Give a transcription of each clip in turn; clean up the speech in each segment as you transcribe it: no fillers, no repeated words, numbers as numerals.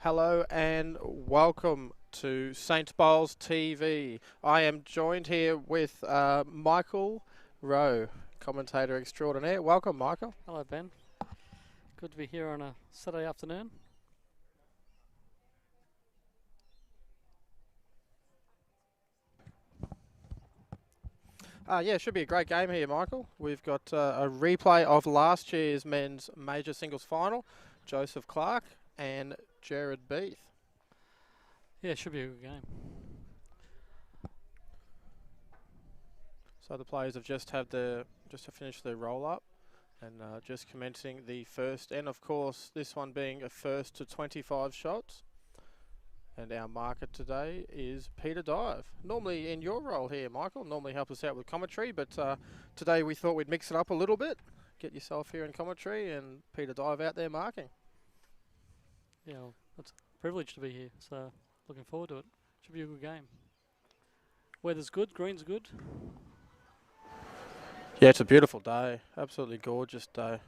Hello and welcome to Saints Bowls TV. I am joined here with Michael Rowe, commentator extraordinaire. Welcome, Michael. Hello, Ben. Good to be here on a Saturday afternoon. Yeah, it should be a great game here, Michael. We've got a replay of last year's men's major singles final, Joseph Clark and Jared Beath. Yeah, it should be a good game. So the players have just finished their roll up and just commencing the first, and of course this one being a first to 25 shots. And our marker today is Peter Dive. Normally in your role here, Michael, normally help us out with commentary, but today we thought we'd mix it up a little bit. Get yourself here in commentary and Peter Dive out there marking. Yeah, well, it's a privilege to be here, so looking forward to it. Should be a good game. Weather's good, green's good. Yeah, it's a beautiful day. Absolutely gorgeous day.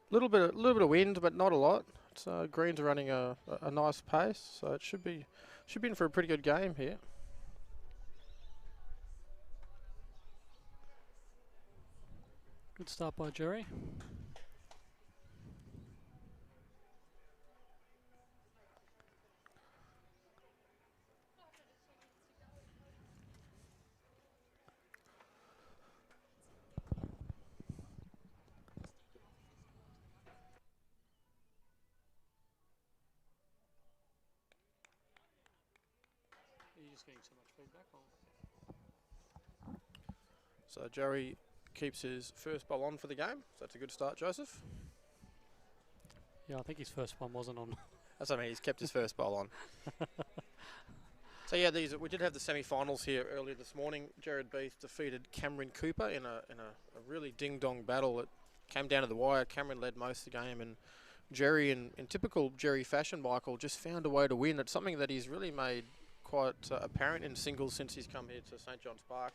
Little bit of wind, but not a lot. It's, greens are running a nice pace, so it should be in for a pretty good game here. Good start by Jerry. Are you just getting so much feedback? So Jerry keeps his first ball on for the game. So that's a good start, Joseph. Yeah, I think his first one wasn't on. That's what I mean. He's kept his first bowl on. So yeah, we did have the semi-finals here earlier this morning. Jared Beath defeated Cameron Cooper in a really ding-dong battle. It came down to the wire. Cameron led most of the game, and Jerry, in typical Jerry fashion, Michael, just found a way to win. It's something that he's really made quite apparent in singles since he's come here to St John's Park.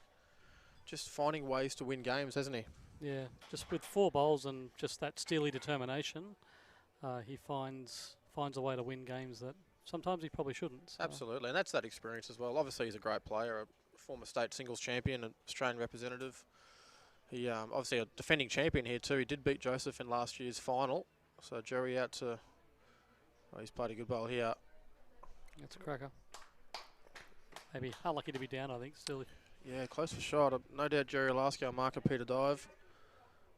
Just finding ways to win games, hasn't he? Yeah, just with 4 bowls and just that steely determination, he finds a way to win games that sometimes he probably shouldn't. So. Absolutely, and that's that experience as well. Obviously, he's a great player, a former state singles champion, an Australian representative. He obviously a defending champion here too. He did beat Joseph in last year's final. So Jerry out to... Oh, he's played a good bowl here. That's a cracker. Maybe unlucky to be down, I think, still. Yeah, close for shot. No doubt Jerry will ask our marker Peter Dive.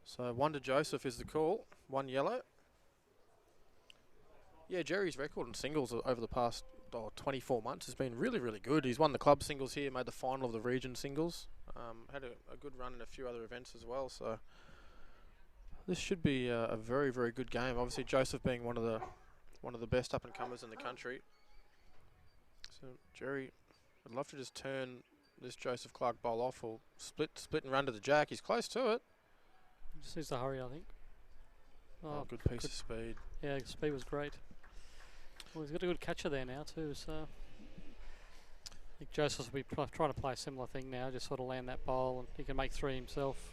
So 1 to Joseph is the call. 1 yellow. Yeah, Jerry's record in singles over the past 24 months has been really, really good. He's won the club singles here, made the final of the region singles. Had a good run in a few other events as well. So this should be a very, very good game. Obviously, Joseph being one of the best up and comers in the country. So Jerry, I'd love to just turn this Joseph Clark bowl off or split and run to the jack. He's close to it. Just needs to hurry, I think. Oh, good piece of speed. Yeah, speed was great. Well, he's got a good catcher there now too, so I think Joseph will be trying to play a similar thing now, just sort of land that bowl, and he can make 3 himself.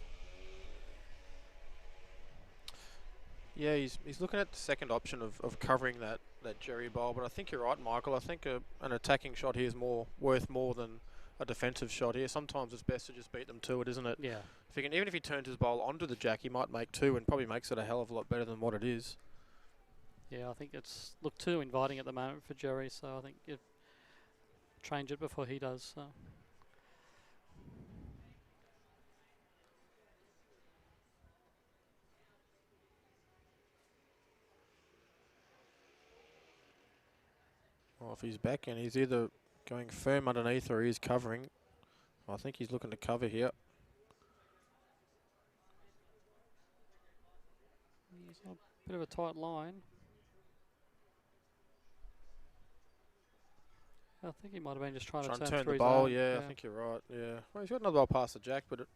Yeah, he's looking at the second option of covering that Jerry bowl, but I think you're right, Michael. I think an attacking shot here is worth more than a defensive shot here. Sometimes it's best to just beat them to it, isn't it? Yeah. Even if he turns his bowl onto the jack, he might make 2 and probably makes it a hell of a lot better than what it is. Yeah, I think it's looked too inviting at the moment for Jerry, so I think you change it before he does. So. Well, if he's back and he's either going firm underneath or he's covering, I think he's looking to cover here. It's a bit of a tight line. I think he might have been just trying to turn the his bowl. own. Yeah, I think you're right. Yeah, well, he's got another bowl past the jack, but it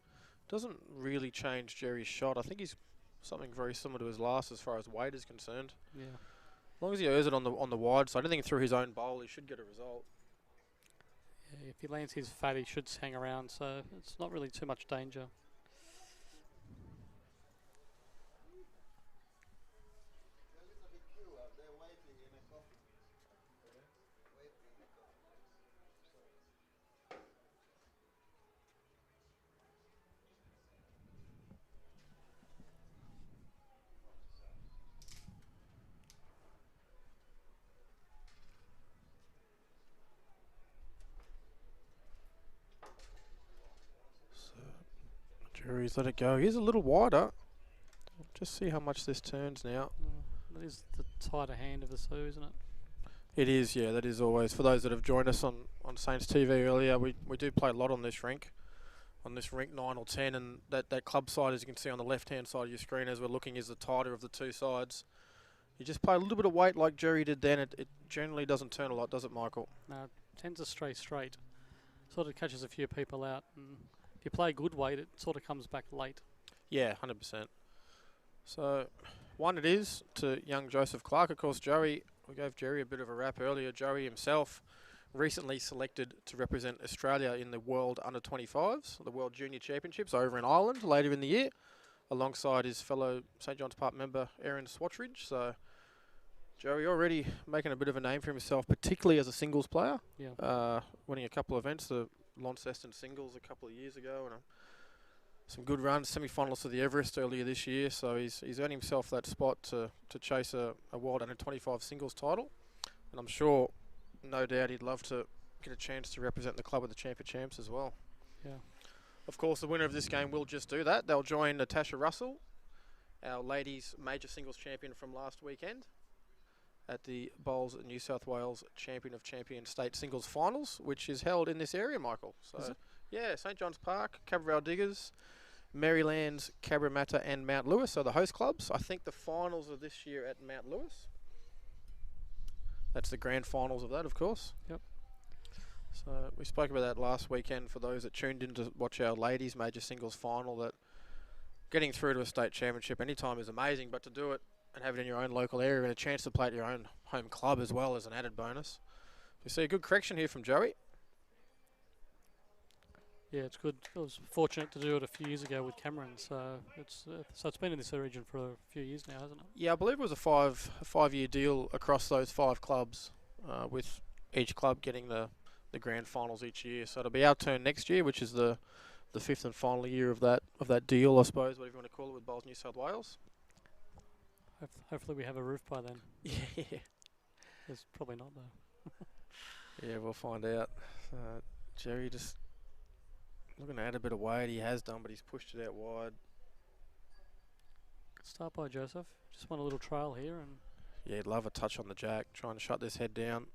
doesn't really change Jerry's shot. I think he's something very similar to his last as far as weight is concerned. Yeah. As long as he earns it on the wide side, I think through his own bowl he should get a result. Yeah, if he lands his fat, he should hang around, so it's not really too much danger. Jury's let it go. He's a little wider. Just see how much this turns now. That is the tighter hand of the two, isn't it? It is, yeah, that is always. For those that have joined us on Saints TV earlier, we do play a lot on this rink. On this rink 9 or 10, and that club side, as you can see on the left-hand side of your screen as we're looking, is the tighter of the two sides. You just play a little bit of weight like Jerry did then. It generally doesn't turn a lot, does it, Michael? No, it tends to stray straight. Sort of catches a few people out, and if you play good weight, it sort of comes back late. Yeah, 100%. So, one it is to young Joseph Clark. Of course, Joey, we gave Jerry a bit of a rap earlier. Joey himself recently selected to represent Australia in the World Under-25s, the World Junior Championships over in Ireland later in the year, alongside his fellow St John's Park member, Aaron Swatridge. So, Joey already making a bit of a name for himself, particularly as a singles player. Yeah. Winning a couple of events, the Launceston singles a couple of years ago, and some good runs, semi-finalists of the Everest earlier this year. So he's earned himself that spot to chase a World Under-25 singles title. And I'm sure, no doubt, he'd love to get a chance to represent the club at the Champion Champs as well. Yeah. Of course, the winner of this game will just do that. They'll join Natasha Russell, our ladies major singles champion from last weekend, at the Bowls New South Wales Champion of Champions State Singles Finals, which is held in this area, Michael. So, yeah, St John's Park, Cabrera Diggers, Maryland's Cabramatta and Mount Lewis are the host clubs. I think the finals are this year at Mount Lewis. That's the grand finals of that, of course. Yep. So we spoke about that last weekend for those that tuned in to watch our ladies major singles final, that getting through to a state championship anytime is amazing, but to do it and have it in your own local area and a chance to play at your own home club as well as an added bonus. We see a good correction here from Joey. Yeah, it's good. I was fortunate to do it a few years ago with Cameron, so it's been in this region for a few years now, hasn't it? Yeah, I believe it was a five-year deal across those 5 clubs, with each club getting the grand finals each year. So it'll be our turn next year, which is the 5th and final year of that deal, I suppose, whatever you want to call it, with Bowls New South Wales. Hopefully we have a roof by then. Yeah. There's probably not, though. Yeah, we'll find out. Jerry just looking to add a bit of weight. He has done, but he's pushed it out wide. Start by Joseph. Just want a little trail here, and yeah, he'd love a touch on the jack, trying to shut this head down.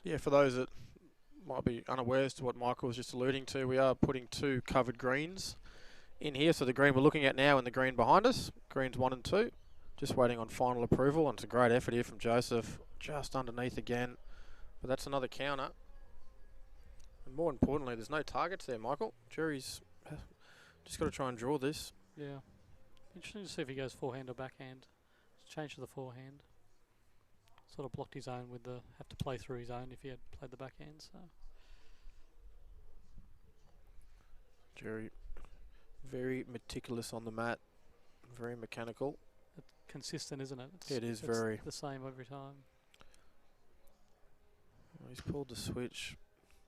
Yeah, for those that might be unaware as to what Michael was just alluding to, we are putting 2 covered greens in here. So the green we're looking at now and the green behind us, greens 1 and 2, just waiting on final approval. And it's a great effort here from Joseph, just underneath again, but that's another counter. And more importantly, there's no targets there, Michael. Jerry's just got to try and draw this. yeah. Interesting to see if he goes forehand or backhand. It's changed to the forehand. Sort of blocked his own with the have to play through his own if he had played the backhand. So Jerry, very meticulous on the mat, very mechanical. it's consistent, isn't it? It is it's very. the same every time. He's pulled the switch,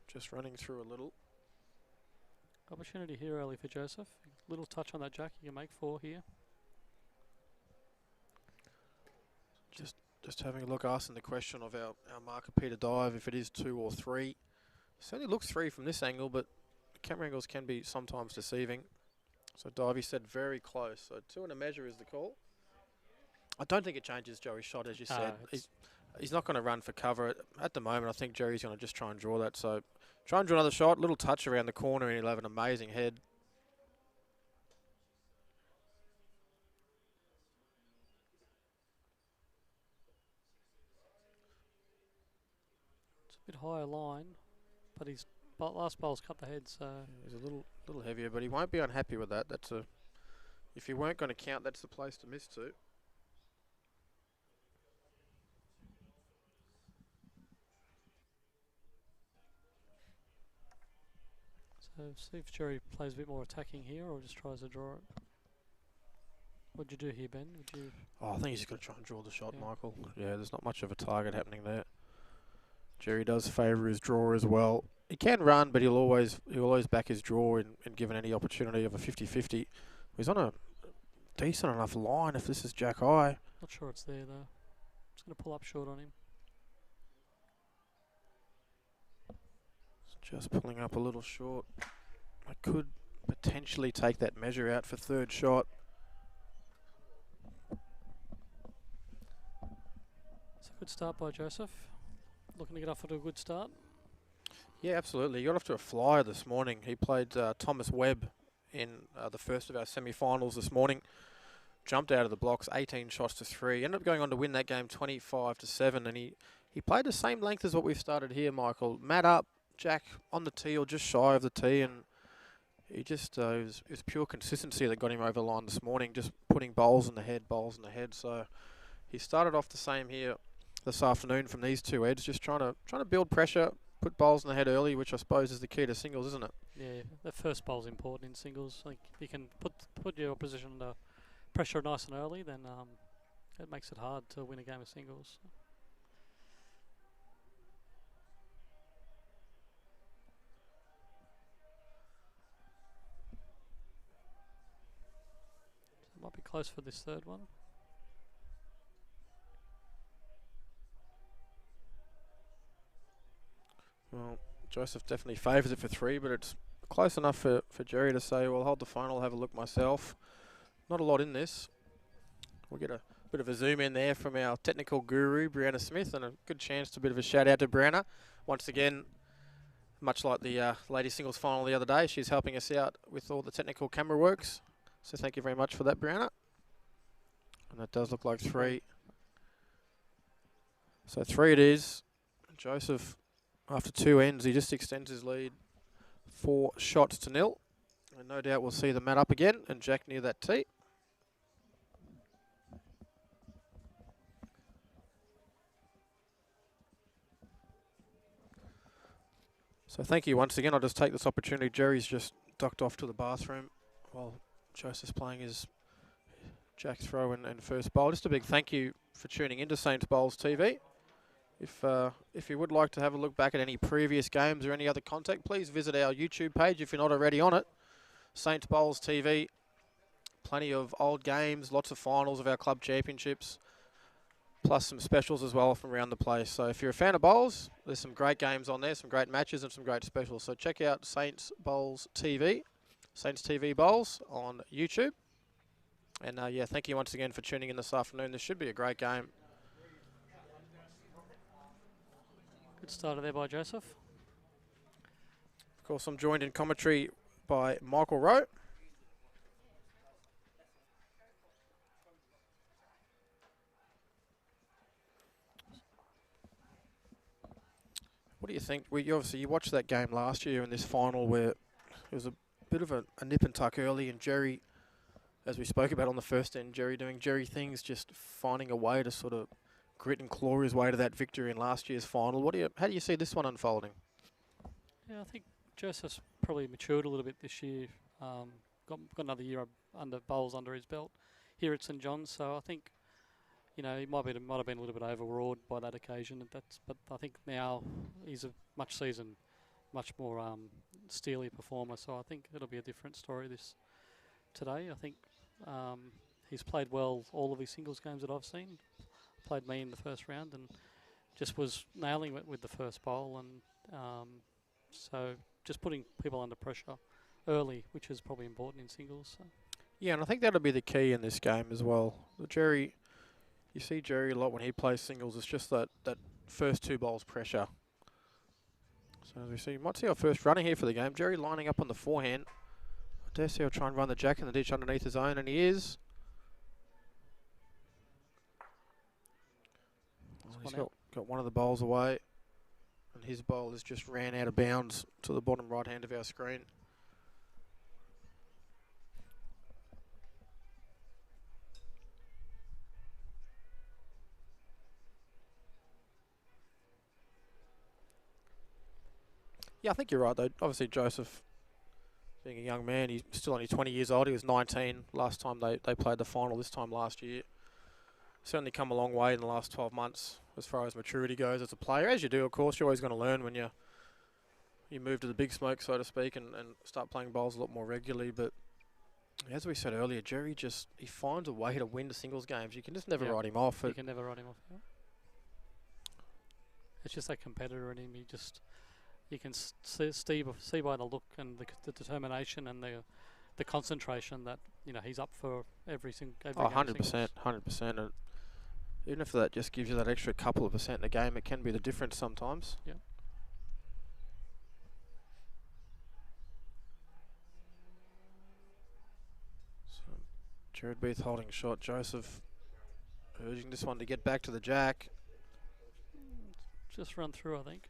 just running through a little. Opportunity here early for Joseph. Little touch on that jack, you can make 4 here. Just having a look, asking the question of our marker Peter Dive if it is 2 or 3. Certainly looks 3 from this angle, but the camera angles can be sometimes deceiving. So Divey said very close. So 2 and a measure is the call. I don't think it changes Joey's shot, as you said. He's not going to run for cover at the moment. I think Jerry's going to just try and draw that. So try and draw another shot, little touch around the corner, and he'll have an amazing head. It's a bit higher line, but his last bowl's cut the head, so He's a little heavier, but he won't be unhappy with that. If you weren't going to count, that's the place to miss to. see if Jerry plays a bit more attacking here or just tries to draw it. What'd you do here, Ben? Oh, I think he's just going to try and draw the shot, Yeah. Michael. Yeah, there's not much of a target happening there. Jerry does favour his draw as well. He can run, but he'll always back his draw in given any opportunity of a 50-50. He's on a decent enough line if this is Jack High. Not sure it's there though. Just going to pull up short on him. Just pulling up a little short. I could potentially take that measure out for third shot. It's a good start by Joseph. Looking to get off to a good start. Yeah, absolutely. He got off to a flyer this morning. He played Thomas Webb in the first of our semi-finals this morning. Jumped out of the blocks, 18 shots to 3. Ended up going on to win that game 25-7, and he played the same length as what we've started here, Michael. Mat up, Jack on the tee or just shy of the tee, and he just it was pure consistency that got him over the line this morning, just putting bowls in the head. So he started off the same here this afternoon from these two heads, just trying to build pressure, put bowls in the head early, which I suppose is the key to singles, isn't it? Yeah, the first bowl's important in singles. Like if you can put your opposition under pressure nice and early, then it makes it hard to win a game of singles. It might be close for this third one. Well, Joseph definitely favours it for 3, but it's close enough for Jerry to say, well, hold the phone, I'll have a look myself. Not a lot in this. We'll get a bit of a zoom in there from our technical guru, Brianna Smith, and a good chance to a bit of a shout out to Brianna. Once again, much like the ladies singles final the other day, she's helping us out with all the technical camera works. So thank you very much for that, Brianna. And that does look like 3. So 3 it is. Joseph, after 2 ends, he just extends his lead 4 shots to 0. And no doubt we'll see the mat up again and Jack near that tee. So thank you once again. I'll just take this opportunity. Jerry's just ducked off to the bathroom while Joseph's playing his Jack throw and first bowl. Just a big thank you for tuning into Saints Bowls TV. If you would like to have a look back at any previous games or any other content, please visit our YouTube page if you're not already on it. Saints Bowls TV. Plenty of old games, lots of finals of our club championships, plus some specials as well from around the place. So if you're a fan of bowls, there's some great games on there, some great matches and some great specials. So check out Saints Bowls TV, Saints TV Bowls on YouTube. And yeah, thank you once again for tuning in this afternoon. This should be a great game. Good starter there by Joseph. Of course, I'm joined in commentary by Michael Rowe. What do you think? You watched that game last year in this final where it was a bit of a nip and tuck early, and Jerry, as we spoke about on the first end, Jerry doing Jerry things, just finding a way to sort of grit and claw his way to that victory in last year's final. How do you see this one unfolding? Yeah, I think Joseph's probably matured a little bit this year. Got another year under bowls under his belt here at St John's, so I think he might have been a little bit overawed by that occasion. But I think now he's a much seasoned, much more steely performer. So I think it'll be a different story today. I think he's played well all of his singles games that I've seen. Played me in the first round and just was nailing it with the first bowl, and so just putting people under pressure early, which is probably important in singles. So. Yeah, and I think that'll be the key in this game as well. You see Jerry a lot when he plays singles. It's just that first 2 bowls pressure. So as we see, you might see our first runner here for the game. Jerry lining up on the forehand. I dare say he'll try and run the Jack in the ditch underneath his own, and he is. He's got one of the bowls away, and his bowl has just ran out of bounds to the bottom right hand of our screen. Yeah, I think you're right though. Obviously Joseph, being a young man, he's still only 20 years old. He was 19 last time they played the final, this time last year. Certainly come a long way in the last 12 months as far as maturity goes as a player. As you do, of course, you're always going to learn when you move to the big smoke, so to speak, and start playing bowls a lot more regularly. But as we said earlier, Jerry he finds a way to win the singles games. You can just never write him off. You can never write him off. Yeah. It's just that competitor in him. you can see by the look and the determination and the concentration that he's up for every Oh, game. 100%, 100%. And even if that just gives you that extra couple of percent in a game, it can be the difference sometimes. Yeah. So Jared Beath holding shot. Joseph urging this one to get back to the jack. Just run through, I think.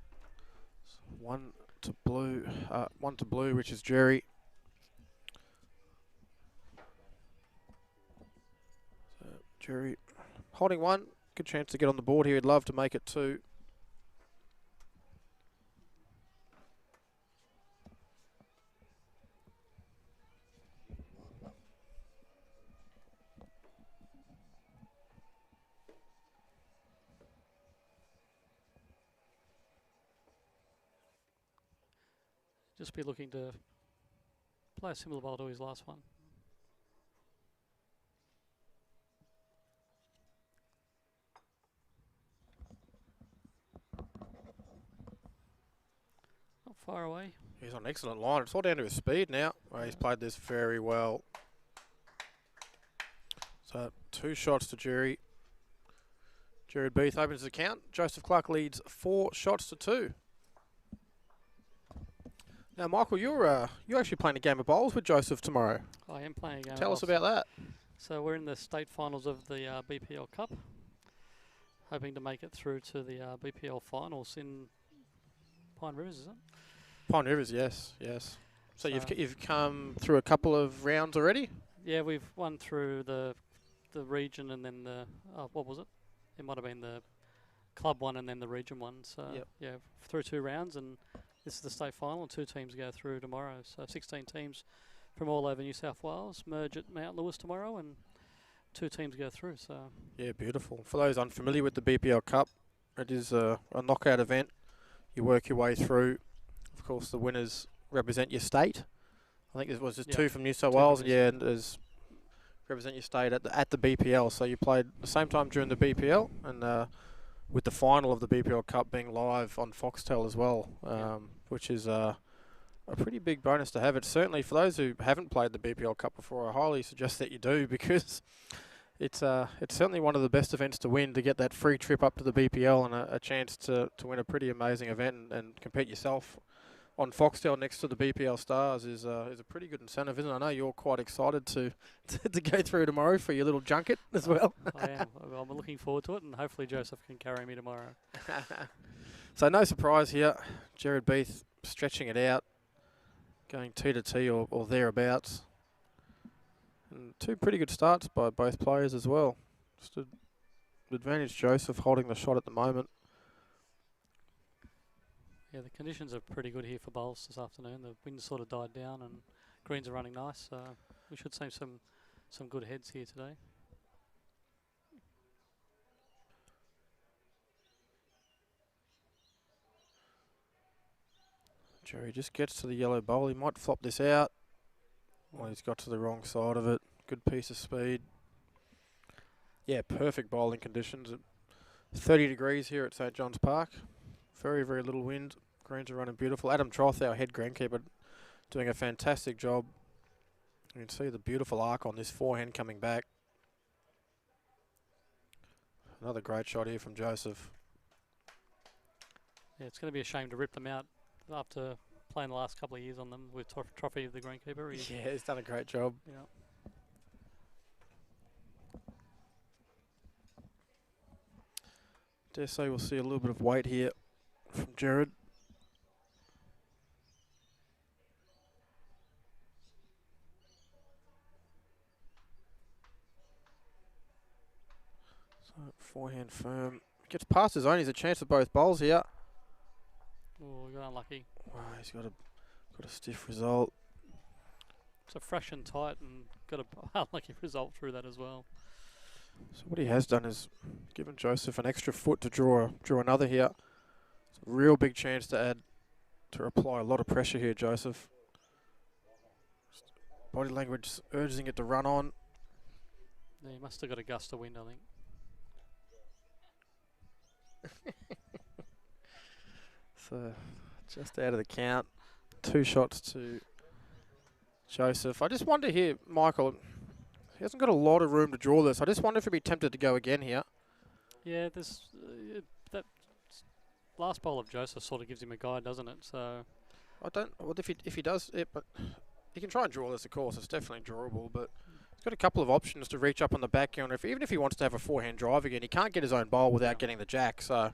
So one to blue, which is Jerry. So Jerry holding one. Good chance to get on the board here. He'd love to make it two. Just be looking to play a similar ball to his last one. Not far away. He's on an excellent line. It's all down to his speed now. Well, he's played this very well. So 2 shots to Jerry. Jared Beath opens his account. Joseph Clark leads 4 shots to 2. Now, Michael, you're actually playing a game of bowls with Joseph tomorrow. I am playing a game. Tell us about that. So we're in the state finals of the BPL Cup. Hoping to make it through to the BPL finals in Pine Rivers, is it? Pine Rivers, yes. So you've come through a couple of rounds already? Yeah, we've won through the region and then the what was it? It might have been the club one and then the region one. So yeah, through 2 rounds, and this is the state final. And 2 teams go through tomorrow. So 16 teams from all over New South Wales merge at Mount Lewis tomorrow, and 2 teams go through. So yeah, beautiful. For those unfamiliar with the BPL Cup, it is a knockout event. You work your way through. Of course, the winners represent your state. I think there was just 2 from New South Wales, and there's represent your state at the BPL. So you played the same time during the BPL, and with the final of the BPL Cup being live on Foxtel as well, which is a pretty big bonus to have. It's certainly, for those who haven't played the BPL Cup before, I highly suggest that you do, because it's certainly one of the best events to win, to get that free trip up to the BPL and a chance to win a pretty amazing event and compete yourself on Foxtel next to the BPL Stars is a pretty good incentive, isn't it? I know you're quite excited to go through tomorrow for your little junket as well. I am. I'm looking forward to it, and hopefully Joseph can carry me tomorrow. So no surprise here. Jared Beath stretching it out, going T to T or thereabouts. And 2 pretty good starts by both players as well. Just an advantage Joseph holding the shot at the moment. Yeah, the conditions are pretty good here for bowls this afternoon. The wind sort of died down and greens are running nice, so we should see some good heads here today. Jerry just gets to the yellow bowl. He might flop this out. Well, he's got to the wrong side of it. Good piece of speed. Yeah, perfect bowling conditions. 30 degrees here at St John's Park. Very, very little wind. Greens are running beautiful. Adam Troth, our head greenkeeper, doing a fantastic job. You can see the beautiful arc on this forehand coming back. Another great shot here from Joseph. Yeah, it's going to be a shame to rip them out after playing the last couple of years on them with Trophy, the greenkeeper. Yeah, he's done a great job. Yeah. Dare say we'll see a little bit of weight here from Jared. So forehand firm. Gets past his own. He's a chance at both bowls here. Oh, we got unlucky. Wow, he's got a stiff result. It's a fresh and tight, and got a unlucky result through that as well. So what he has done is given Joseph an extra foot to draw another here. It's a real big chance to apply a lot of pressure here, Joseph. Body language urging it to run on. Yeah, he must have got a gust of wind, I think. So Just out of the count. 2 shots to Joseph. I just wonder here, Michael, he hasn't got a lot of room to draw this. I just wonder if he'd be tempted to go again here. Yeah, this that last bowl of Joseph sort of gives him a guide, doesn't it? So I don't. Well, if he does it, but he can try and draw this. Of course, it's definitely drawable. But he's got a couple of options to reach up on the backhand. Even if he wants to have a forehand drive again, he can't get his own bowl without getting the jack. So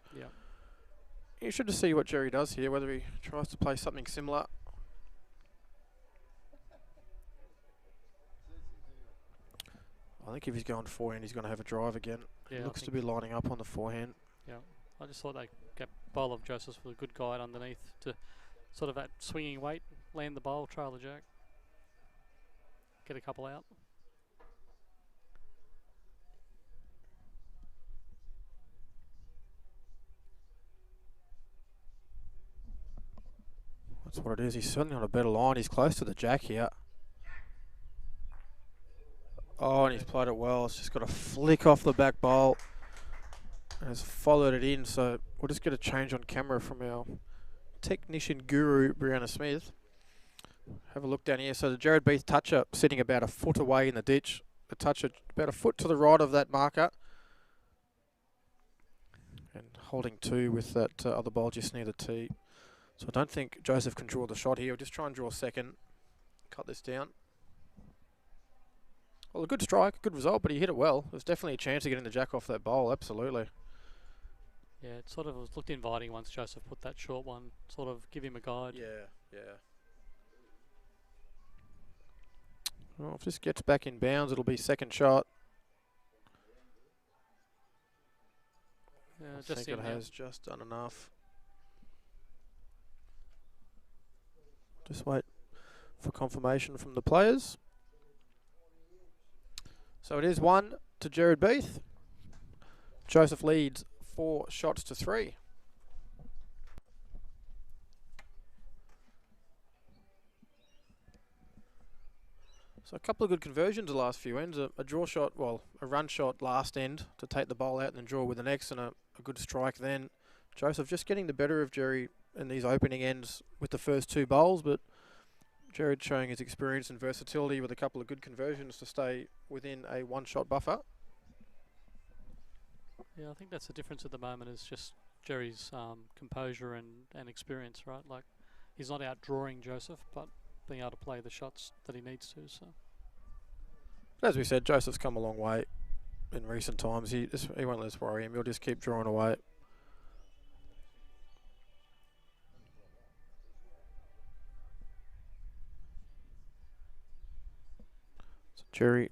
you should just see what Jerry does here. Whether he tries to play something similar. I think if he's going forehand, he's going to have a drive again. yeah, He looks to be lining up on the forehand. Yeah, I just thought they get bowl of Joseph with a good guide underneath to sort of that swinging weight, land the bowl, trail the jack, get a couple out. That's what it is. He's certainly on a better line. He's close to the jack here. Oh, and he's played it well. It's just got a flick off the back bowl. And has followed it in. So we'll just get a change on camera from our technician guru, Brianna Smith. Have a look down here. So the Jared Beath toucher sitting about a foot away in the ditch. The toucher about a foot to the right of that marker. And holding 2 with that other bowl just near the tee. So I don't think Joseph can draw the shot here. We'll just try and draw second. Cut this down. Well, a good strike, good result, but he hit it well. There's definitely a chance of getting the jack off that bowl, absolutely. Yeah, it sort of looked inviting once Joseph put that short one, sort of give him a guide. Yeah. Well, if this gets back in bounds, it'll be second shot. Yeah, I think it has just done enough. Just wait for confirmation from the players. So it is 1 to Jared Beath. Joseph leads 4 shots to 3. So a couple of good conversions the last few ends. A draw shot, well, a run shot last end to take the bowl out and then draw with the next, and a good strike then. Joseph just getting the better of Jerry in these opening ends with the first 2 bowls, but Jared showing his experience and versatility with a couple of good conversions to stay within a 1-shot buffer. Yeah, I think that's the difference at the moment is just Jerry's composure and experience, right? Like, he's not out drawing Joseph, but being able to play the shots that he needs to. So, as we said, Joseph's come a long way in recent times. He won't let us worry him. He'll just keep drawing away. So Jerry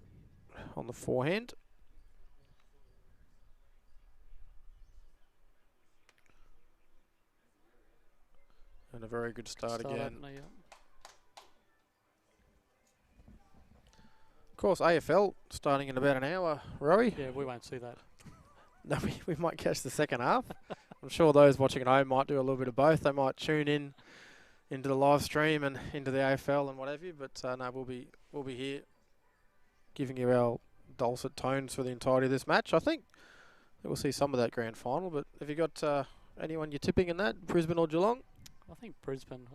on the forehand. And a very good start again. Opener, yeah. Of course, AFL starting in about an hour, Rowie. Yeah, we won't see that. No, we might catch the second half. I'm sure those watching at home might do a little bit of both. They might tune in into the live stream and into the AFL and what have you. But no, we'll be here giving you our dulcet tones for the entirety of this match. I think we'll see some of that grand final. But have you got anyone you're tipping in that, Brisbane or Geelong? I think Brisbane.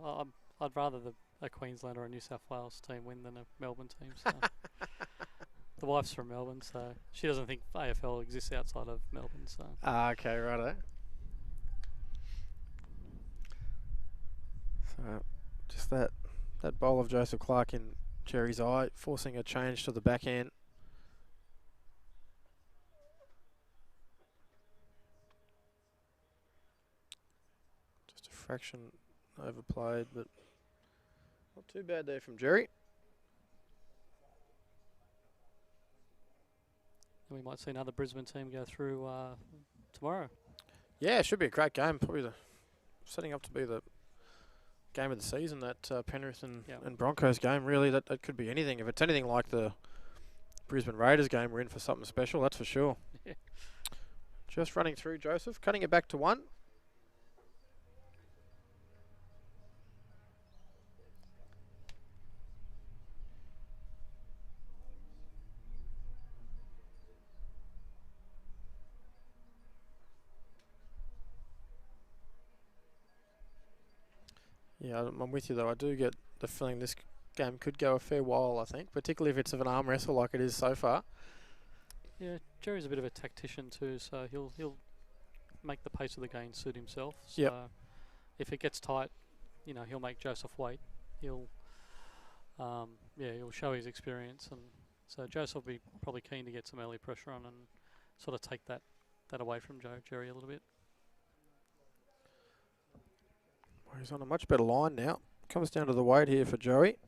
I'd rather a Queensland or a New South Wales team win than a Melbourne team. So. The wife's from Melbourne, so she doesn't think AFL exists outside of Melbourne. So. Okay, righto. So just that bowl of Joseph Clark in Jerry's eye, forcing a change to the backhand. Just a fraction overplayed, but not too bad there from Jerry. And we might see another Brisbane team go through tomorrow. Yeah, it should be a great game. Probably setting up to be the game of the season, that Penrith and Broncos game. Really, that could be anything. If it's anything like the Brisbane Raiders game, we're in for something special, that's for sure. Yeah. Just running through Joseph, cutting it back to 1. Yeah, I'm with you though. I do get the feeling this game could go a fair while, I think, particularly if it's of an arm wrestle like it is so far. Yeah, Jerry's a bit of a tactician too, so he'll make the pace of the game suit himself. So Yep. if it gets tight, you know, he'll make Joseph wait. He'll he'll show his experience, and so Joseph will be probably keen to get some early pressure on and sort of take that away from Jerry a little bit. Well, he's on a much better line now. Comes down to the weight here for Joey.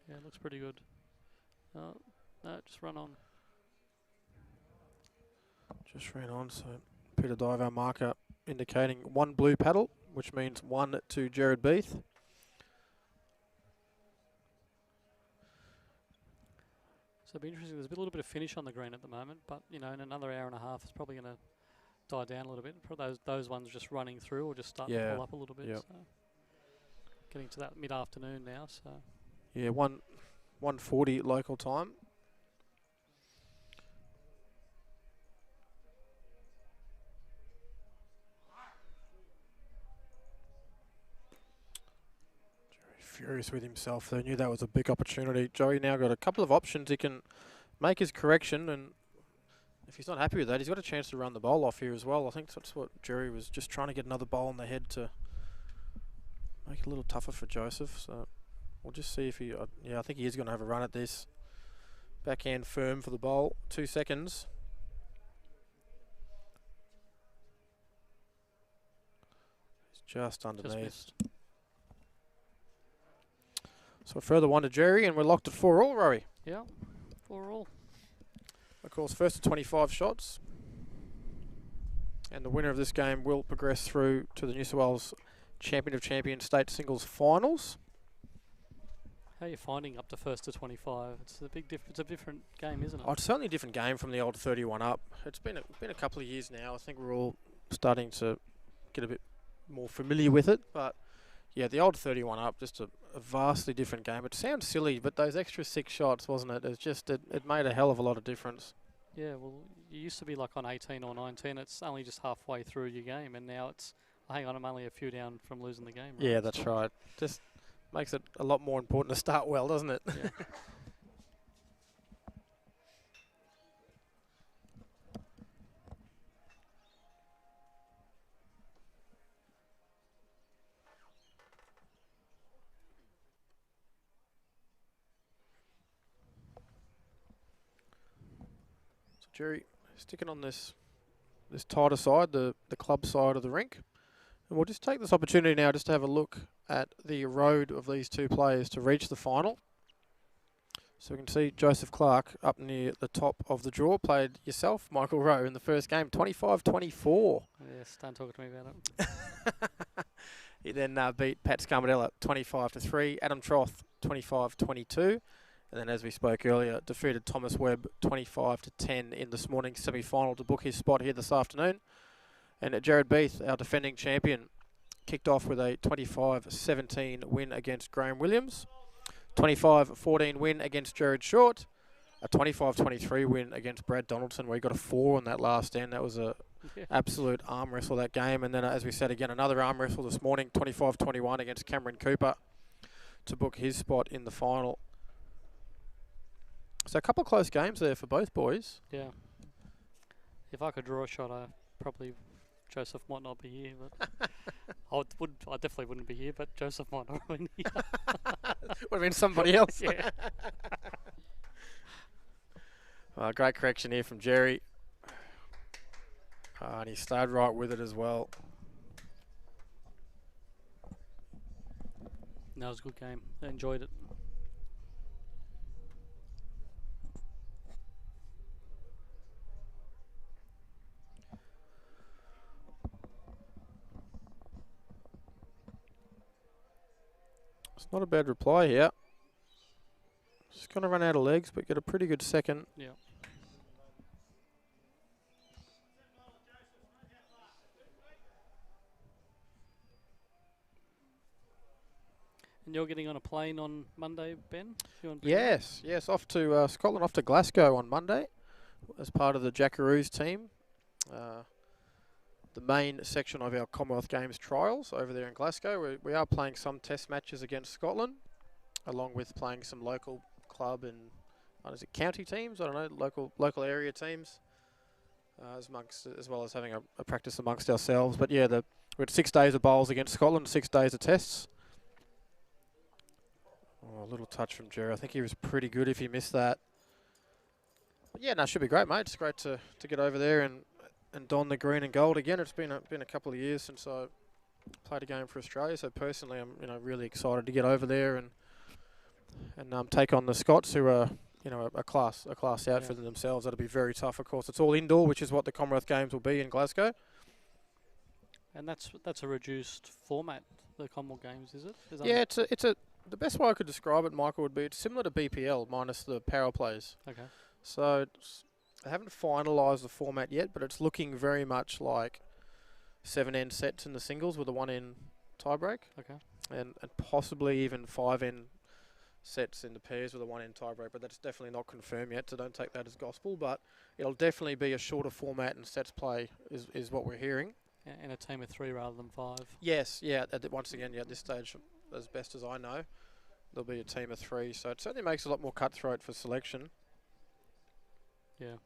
Yeah, it looks pretty good. No, just run on. Just ran on, so Peter Dive, our marker, indicating 1 blue paddle, which means 1 to Jared Beath. So it'll be interesting. There's a little bit of finish on the green at the moment, but you know, in another hour and a half, it's probably going to die down a little bit. Those ones just running through or just starting to pull up a little bit. Yep. So getting to that mid-afternoon now. So Yeah, 1:40 local time. Furious with himself. They knew that was a big opportunity. Joey now got a couple of options. He can make his correction, and if he's not happy with that, he's got a chance to run the bowl off here as well. I think that's what Jerry was just trying to get another bowl on the head to make it a little tougher for Joseph. So we'll just see if he... I think he is going to have a run at this. Backhand firm for the bowl. 2 seconds. He's just underneath. just missed. So a further 1 to Jerry, and we're locked at 4 all, Rory. Yeah, 4 all. Of course, first to 25 shots. And the winner of this game will progress through to the New South Wales Champion of Champions State Singles Finals. How are you finding up to first to 25? It's a big it's a different game, isn't it? Oh, it's certainly a different game from the old 31 up. It's been a couple of years now. I think we're all starting to get a bit more familiar with it. But yeah, the old 31 up, just a vastly different game. It sounds silly, but those extra 6 shots, wasn't it? It's just it made a hell of a lot of difference. Yeah, well, you used to be like on 18 or 19. It's only just halfway through your game, and now it's, hang on, I'm only a few down from losing the game. Right? Yeah, that's right. Just makes it a lot more important to start well, doesn't it? Yeah. So Jerry, sticking on this tighter side, the club side of the rink. And we'll just take this opportunity now just to have a look at the road of these two players to reach the final. So we can see Joseph Clark up near the top of the draw. Played yourself, Michael Rowe, in the first game, 25-24. Yes, don't talk to me about it. He then beat Pat Scarmadella 25-3. Adam Troth 25-22. And then, as we spoke earlier, defeated Thomas Webb 25-10 in this morning's semi-final to book his spot here this afternoon. And Jared Beath, our defending champion, kicked off with a 25-17 win against Graham Williams, 25-14 win against Jared Short, a 25-23 win against Brad Donaldson, where he got a 4 on that last end. That was a absolute arm wrestle, that game. And then, as we said again, another arm wrestle this morning, 25-21 against Cameron Cooper to book his spot in the final. So a couple of close games there for both boys. Yeah. If I could draw a shot, Joseph might not be here, but I definitely wouldn't be here, but Joseph might not be here. Would have been somebody else. Yeah. Great correction here from Jerry. And he stayed right with it as well. No, it was a good game. I enjoyed it. It's not a bad reply here. Just going to run out of legs, but get a pretty good second. Yeah. And you're getting on a plane on Monday, Ben? Yes, off to Scotland, off to Glasgow on Monday as part of the Jackaroos team. the main section of our Commonwealth Games trials over there in Glasgow. We are playing some test matches against Scotland, along with playing some local club and is it county teams? I don't know, local area teams, as well as having a practice amongst ourselves. But yeah, we had 6 days of bowls against Scotland, 6 days of tests. Oh, a little touch from Jerry. I think he was pretty good if he missed that. But yeah, no, should be great, mate. It's great to get over there and don the green and gold again. It's been a couple of years since I played a game for Australia, so personally I'm really excited to get over there and take on the Scots, who are a class out for themselves. That'll be very tough. Of course, it's all indoor, which is what the Commonwealth Games will be in Glasgow. And that's a reduced format, the Commonwealth Games, is it? Yeah, it's a the best way I could describe it, Michael, would be it's similar to BPL minus the power plays. Okay. So I haven't finalised the format yet, but it's looking very much like 7-end sets in the singles with a 1-end tiebreak. Okay. And possibly even 5-end sets in the pairs with a 1-end tiebreak, but that's definitely not confirmed yet, so don't take that as gospel. But it'll definitely be a shorter format, and sets play is what we're hearing. And a team of 3 rather than 5. Yes, yeah. Once again, at this stage, as best as I know, there'll be a team of 3, so it certainly makes it a lot more cutthroat for selection. Yeah.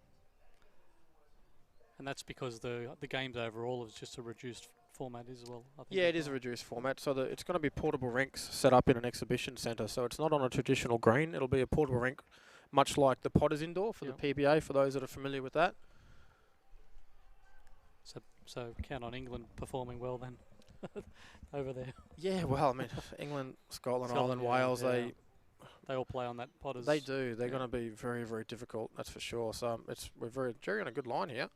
And that's because the games overall is just a reduced format as well, I think. Yeah, it is a reduced format, so it's going to be portable rinks set up in an exhibition centre, so it's not on a traditional green. It'll be a portable rink, much like the Potters Indoor for the PBA, for those that are familiar with that. So count on England performing well then over there. Yeah, well, I mean, England, Scotland, Ireland, Wales, they all play on that Potters. They do. They're going to be very, very difficult, that's for sure. So Jerry on a good line here.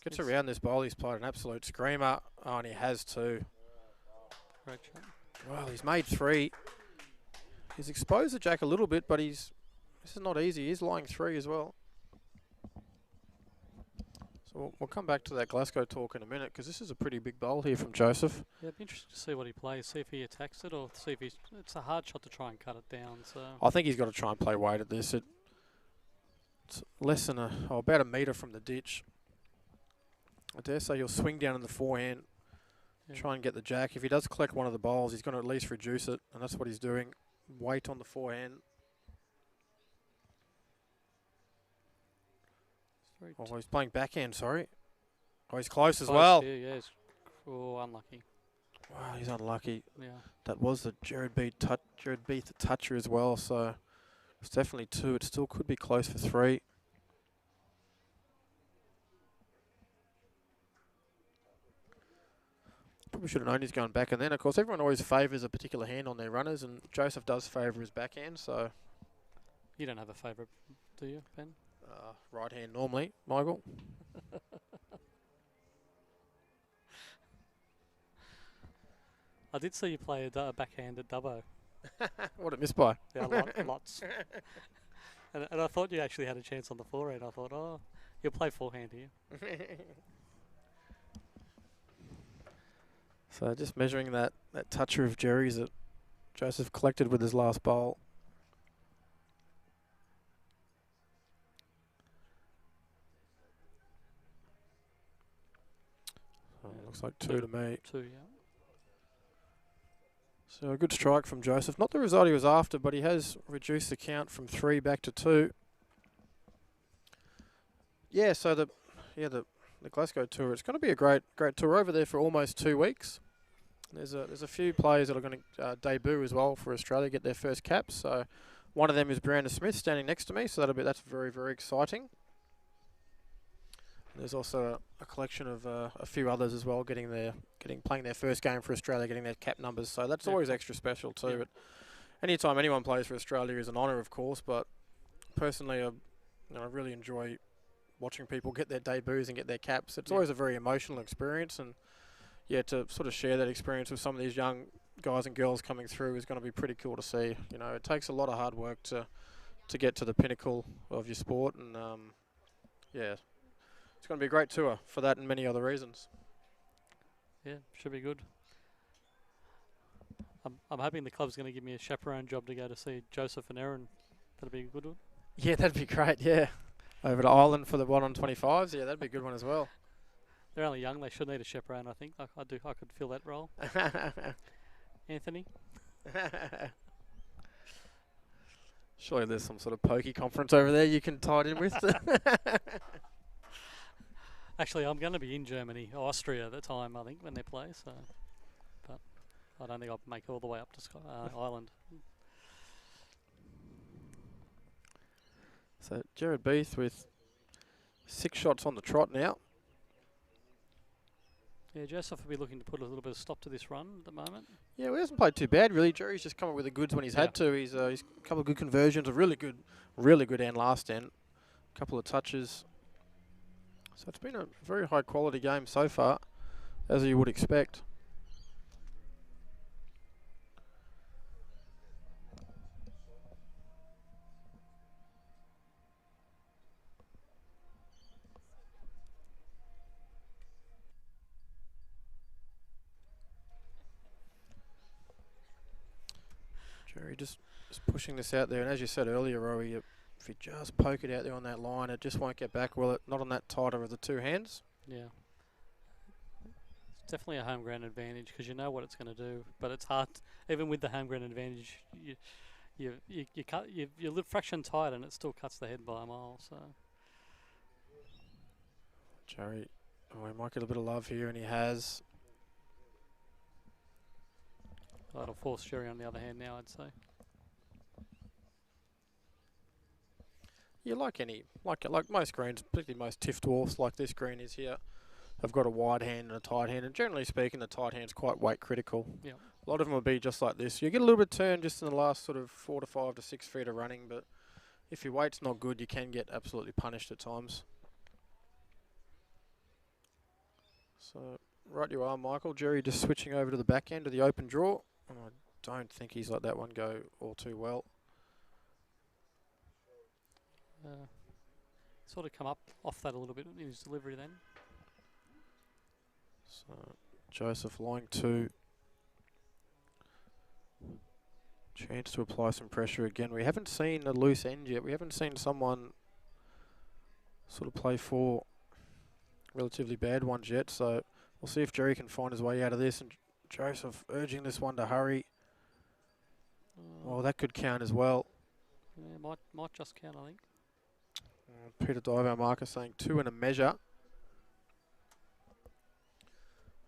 Gets around this bowl. He's played an absolute screamer. Oh, and he has too. Great shot. Well, he's made 3. He's exposed the jack a little bit, but this is not easy. He's lying 3 as well. So we'll come back to that Glasgow talk in a minute, because this is a pretty big bowl here from Joseph. Yeah, it'd be interesting to see what he plays, see if he attacks it, or see if it's a hard shot to try and cut it down. So I think he's got to try and play weight at this. It's less than about a metre from the ditch. I dare say he'll swing down in the forehand, try and get the jack. If he does collect one of the bowls, he's going to at least reduce it, and that's what he's doing. Weight on the forehand. Oh, he's playing backhand, sorry. Oh, he's close as well. Yeah, unlucky. Wow, he's unlucky. Yeah. That was the Jared Beath toucher as well, so it's definitely 2. It still could be close for 3. Probably should have known he's going back, and then of course everyone always favours a particular hand on their runners, and Joseph does favour his backhand. So you don't have a favourite, do you, Ben? Right hand normally, Michael. I did see you play a backhand at Dubbo. What it missed by? Yeah, lots. And I thought you actually had a chance on the forehand. I thought, oh, you'll play forehand here. So just measuring that toucher of Jerry's that Joseph collected with his last bowl. Looks like 2 to me. 2, yeah. So a good strike from Joseph. Not the result he was after, but he has reduced the count from 3 back to 2. Yeah, so the Glasgow tour. It's going to be a great tour over there for almost 2 weeks. There's a few players that are going to debut as well for Australia, get their first caps. So one of them is Brandon Smith standing next to me. So that's very, very exciting. There's also a collection of a few others as well playing their first game for Australia, getting their cap numbers. So that's always extra special too. But anytime anyone plays for Australia is an honour, of course. But personally, I really enjoy watching people get their debuts and get their caps. It's always a very emotional experience, and to sort of share that experience with some of these young guys and girls coming through is going to be pretty cool to see. It takes a lot of hard work to get to the pinnacle of your sport, and it's going to be a great tour for that and many other reasons. Yeah, should be good. I'm hoping the club's going to give me a chaperone job to go to see Joseph and Aaron. That'll be a good one. Yeah, that'd be great, yeah. Over to Ireland for the 1 on 25s. Yeah, that'd be a good one as well. they're only young. They should need a chaperone. I think. I do. I could fill that role. Anthony. Surely there's some sort of pokey conference over there you can tie it in with. Actually, I'm going to be in Germany, Austria at the time. I think when they play. So, but I don't think I'll make it all the way up to Ireland. So Jared Beath with 6 shots on the trot now. Yeah, Joseph will be looking to put a little bit of stop to this run at the moment. Yeah, he hasn't played too bad really. Jerry's just come up with the goods when he's had to. He's a couple of good conversions, a really good end last end, a couple of touches. So it's been a very high quality game so far, as you would expect. Jerry just pushing this out there, and as you said earlier, Rowie, if you just poke it out there on that line, it just won't get back. Well, not on that tighter of the two hands. Yeah. It's definitely a home ground advantage because you know what it's going to do, but it's hard. Even with the home ground advantage, you live fraction tight, and it still cuts the head by a mile. So Jerry, he might get a bit of love here, and he has. that'll force Jerry on the other hand now, I'd say. Yeah, like most greens, particularly most TIFF dwarfs like this green is here, have got a wide hand and a tight hand, and generally speaking, the tight hand's quite weight critical. Yeah. A lot of them will be just like this. You get a little bit turned just in the last sort of 4 to 5 to 6 feet of running, but if your weight's not good, you can get absolutely punished at times. So, right you are, Michael. Jerry just switching over to the back end of the open draw. And I don't think he's let that one go all too well. Sort of come up off that a little bit in his delivery then. So, Joseph line 2. Chance to apply some pressure again. We haven't seen a loose end yet. We haven't seen someone sort of play 4 relatively bad ones yet. So we'll see if Jerry can find his way out of this. And Joseph urging this one to hurry. Well, that could count as well. Yeah, might just count, I think. Peter Dive, our marker, saying 2 and a measure.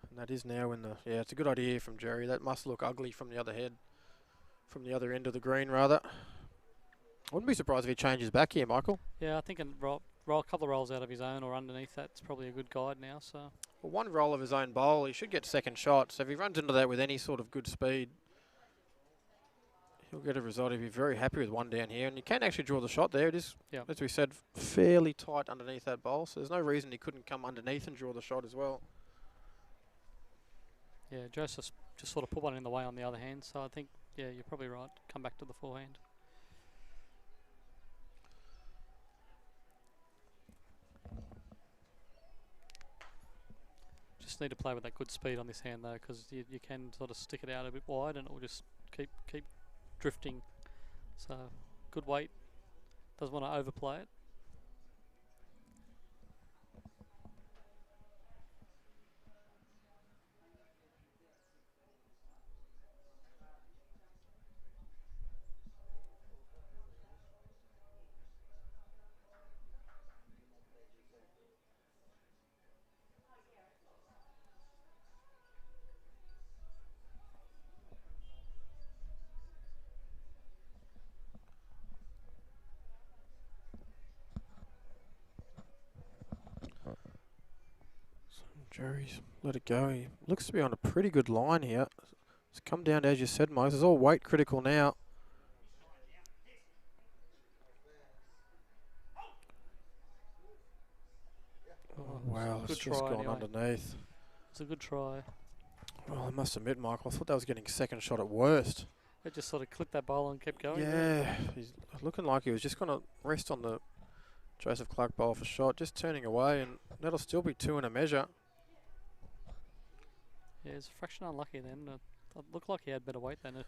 And that is now in the... Yeah, it's a good idea from Jerry. That must look ugly from the other head. From the other end of the green, rather. I wouldn't be surprised if he changes back here, Michael. Yeah, I think a couple of rolls out of his own or underneath that's probably a good guide now. So well, one roll of his own bowl, he should get second shot. So if he runs into that with any sort of good speed, he'll get a result. He'll be very happy with one down here. And you can actually draw the shot there. It is, as we said, fairly tight underneath that bowl. So there's no reason he couldn't come underneath and draw the shot as well. Yeah, Joseph just sort of put one in the way on the other hand. So I think, yeah, you're probably right. Come back to the forehand. Just need to play with that good speed on this hand though, because you can sort of stick it out a bit wide and it will just keep drifting. So good weight. Doesn't want to overplay it. Jerry's let it go. He looks to be on a pretty good line here. It's come down to, as you said, Mike. It's all weight critical now. Oh, wow, it's just gone underneath. It's a good try. Well, I must admit, Michael, I thought that was getting second shot at worst. It just sort of clipped that bowl and kept going. Yeah, he's looking like he was just going to rest on the Joseph Clark bowl for shot, just turning away, and that'll still be 2 and a measure. Yeah, it's a fraction unlucky then. It looked like he had better weight then.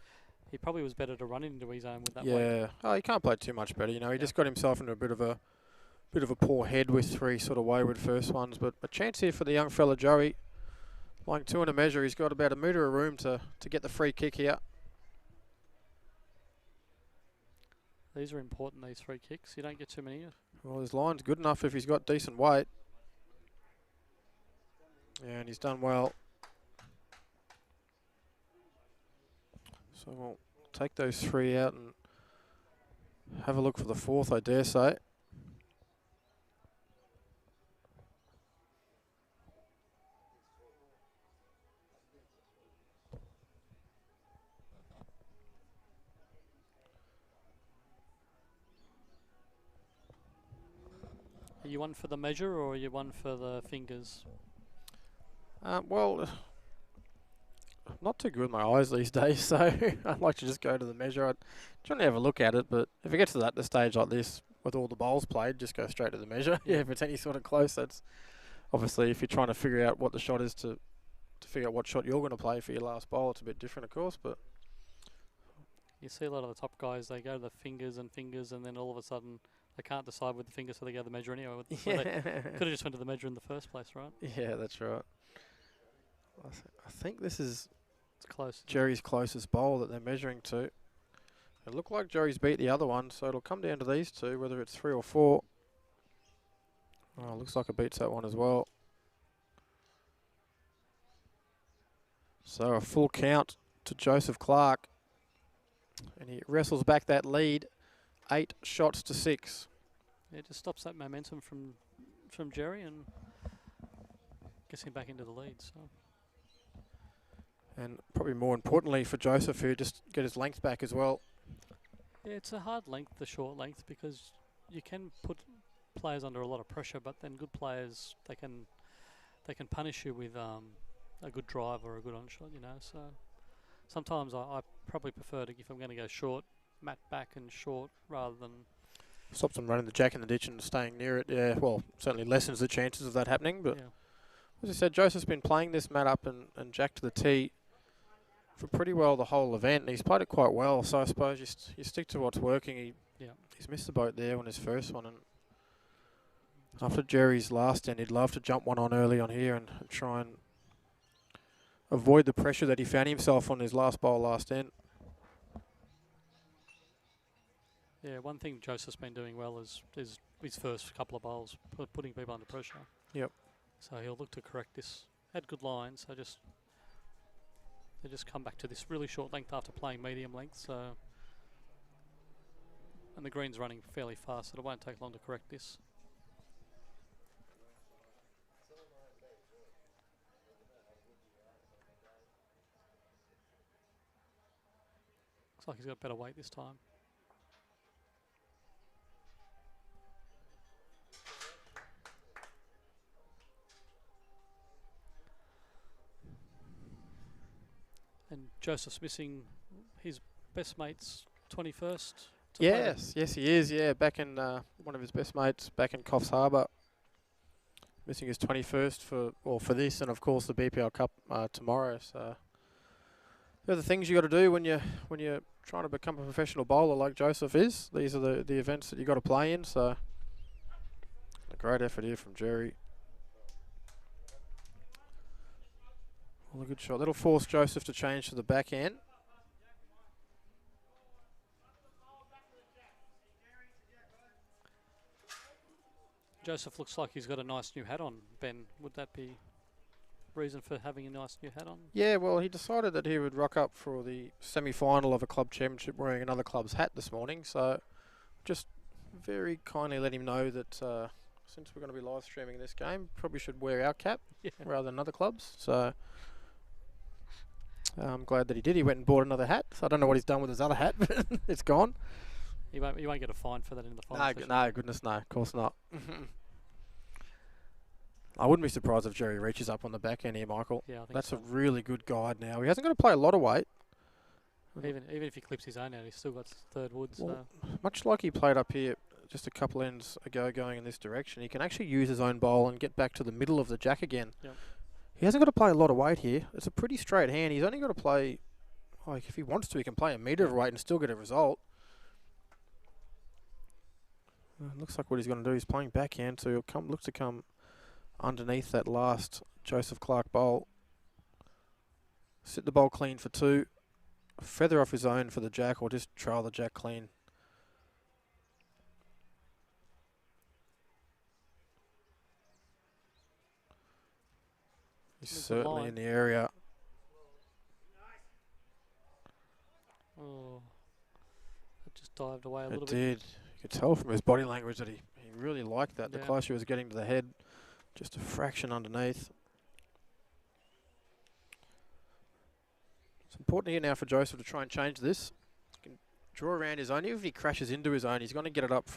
He probably was better to run into his own with that weight. Yeah, oh, he can't play too much better. You know, he just got himself into a bit of bit of a poor head with 3 sort of wayward first ones, but a chance here for the young fella Joey. Lying 2 and a measure, he's got about a metre of room to get the free kick here. These are important, these free kicks. You don't get too many. Well, his line's good enough if he's got decent weight. Yeah, and he's done well. So we'll take those 3 out and have a look for the 4th, I dare say. Are you one for the measure or are you one for the fingers? Well, I'm not too good with my eyes these days, so I'd like to just go to the measure. I'd try to have a look at it, but if it gets to the stage like this, with all the bowls played, just go straight to the measure. Yeah, if it's any sort of close, that's obviously if you're trying to figure out what the shot is to figure out what shot you're going to play for your last bowl, it's a bit different, of course, but You see a lot of the top guys, they go to the fingers, and then all of a sudden they can't decide with the fingers, so they go to the measure anyway. Could have just went to the measure in the first place, right? Yeah, that's right. I think this is It's close. Jerry's closest bowl that they're measuring to. It looked like Jerry's beat the other one, so it'll come down to these 2, whether it's 3 or 4. Oh, looks like it beats that one as well. So a full count to Joseph Clark. And he wrestles back that lead, 8 shots to 6. Yeah, it just stops that momentum from Jerry and gets him back into the lead. So And probably more importantly for Joseph, who just get his length back as well. yeah, it's a hard length, the short length, because you can put players under a lot of pressure, but then good players they can punish you with a good drive or a good on shot, you know. So sometimes I probably prefer to, if I'm going to go short, mat back and short rather than Stops them running the jack in the ditch and staying near it. Yeah, well, certainly lessens the chances of that happening. But yeah. as I said, Joseph's been playing this mat up and jack to the tee for pretty well the whole event. And he's played it quite well, so I suppose you stick to what's working. He's missed the boat there on his first one. And after Jerry's last end, he'd love to jump one on early on here and try and avoid the pressure that he found himself on his last bowl last end. Yeah, one thing Joseph's been doing well is his first couple of bowls, putting people under pressure. Yep. So he'll look to correct this. Had good lines, so they just come back to this really short length after playing medium length. So, and the green's running fairly fast, so it won't take long to correct this. Looks like he's got better weight this time. And Joseph's missing his best mate's 21st. Yes, he is. Yeah, back in one of his best mates back in Coffs Harbour. Missing his 21st for this, and of course the BPL Cup tomorrow. So they're the things you got to do when you're trying to become a professional bowler like Joseph is. These are the events that you got to play in. So a great effort here from Jerry. Well, a good shot. That'll force Joseph to change to the back end. Joseph looks like he's got a nice new hat on, Ben. Would that be reason for having a nice new hat on? Yeah, well, he decided that he would rock up for the semi-final of a club championship wearing another club's hat this morning. So just very kindly let him know that since we're going to be live streaming this game, probably should wear our cap rather than other clubs. So I'm glad that he did. He went and bought another hat. So I don't know what he's done with his other hat, but it's gone. You won't get a fine for that in the final. No, goodness no, of course not. I wouldn't be surprised if Jerry reaches up on the back end here, Michael. Yeah, I think that's so. a really good guide now. He hasn't got to play a lot of weight. Even if he clips his own out, he's still got third wood. Well, much like he played up here just a couple ends ago going in this direction, he can actually use his own bowl and get back to the middle of the jack again. Yep. He hasn't got to play a lot of weight here. It's a pretty straight hand. He's only got to play, like if he wants to, he can play a metre of weight and still get a result. Looks like what he's going to do. He's playing backhand, so he'll look to come underneath that last Joseph Clark bowl. Sit the bowl clean for 2. Feather off his own for the jack, or just trail the jack clean. He's certainly in the area. Oh, it just dived away a little It bit. did. You could tell from his body language that he really liked that. Yeah. The closer he was getting to the head, just a fraction underneath. It's important here now for Joseph to try and change this. He can draw around his own. Even if he crashes into his own, he's going to get it up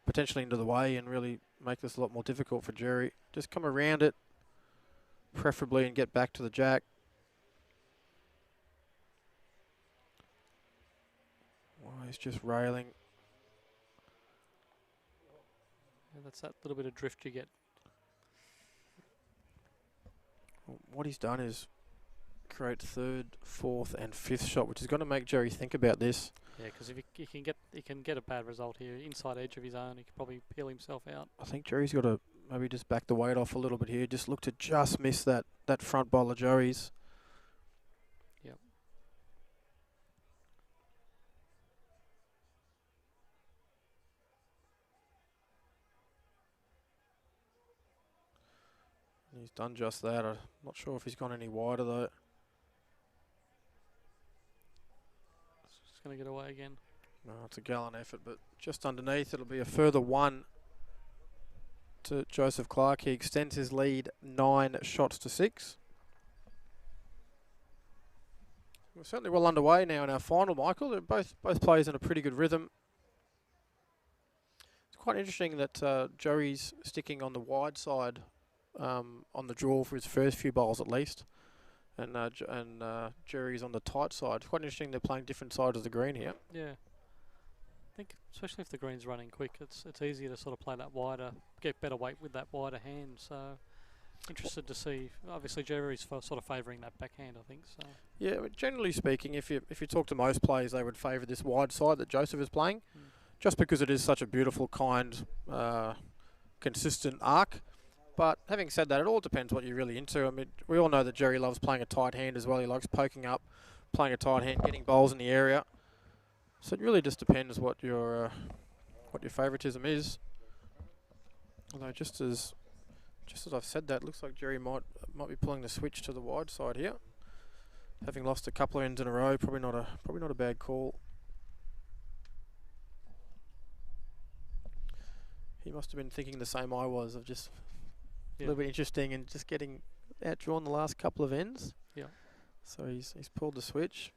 potentially into the way and really make this a lot more difficult for Jerry. Just come around it, preferably, and get back to the jack. Oh, he's just railing. Yeah, that's that little bit of drift you get. What he's done is create 3rd, 4th, and 5th shot, which is going to make Jerry think about this. Yeah, because if he can get a bad result here, inside edge of his own, he could probably peel himself out. I think Jerry's got to maybe just back the weight off a little bit here. Just look to just miss that front bowl of Joey's. Yep. And he's done just that. I'm not sure if he's gone any wider though. It's going to get away again. No, it's a gallant effort, but just underneath. It'll be a further 1 to Joseph Clark. He extends his lead 9 shots to 6. We're certainly well underway now in our final, Michael. They're both players in a pretty good rhythm. It's quite interesting that Joey's sticking on the wide side on the draw for his first few bowls at least, and Jerry's on the tight side. It's quite interesting they're playing different sides of the green here. Yeah. I think especially if the green's running quick, it's easier to sort of play that wider, get better weight with that wider hand. So interested to see. Obviously, Jerry's sort of favouring that backhand, I think. So yeah, but generally speaking, if you talk to most players, they would favour this wide side that Joseph is playing, just because it is such a beautiful, kind, consistent arc. But having said that, it all depends what you're really into. I mean, we all know that Jerry loves playing a tight hand as well. He likes poking up, playing a tight hand, getting bowls in the area. So it really just depends what your favouritism is. Although just as I've said that, looks like Jerry might be pulling the switch to the wide side here. Having lost a couple of ends in a row, probably not a bad call. He must have been thinking the same I was, of just a little bit interesting and just getting outdrawn the last couple of ends. Yeah. So he's pulled the switch.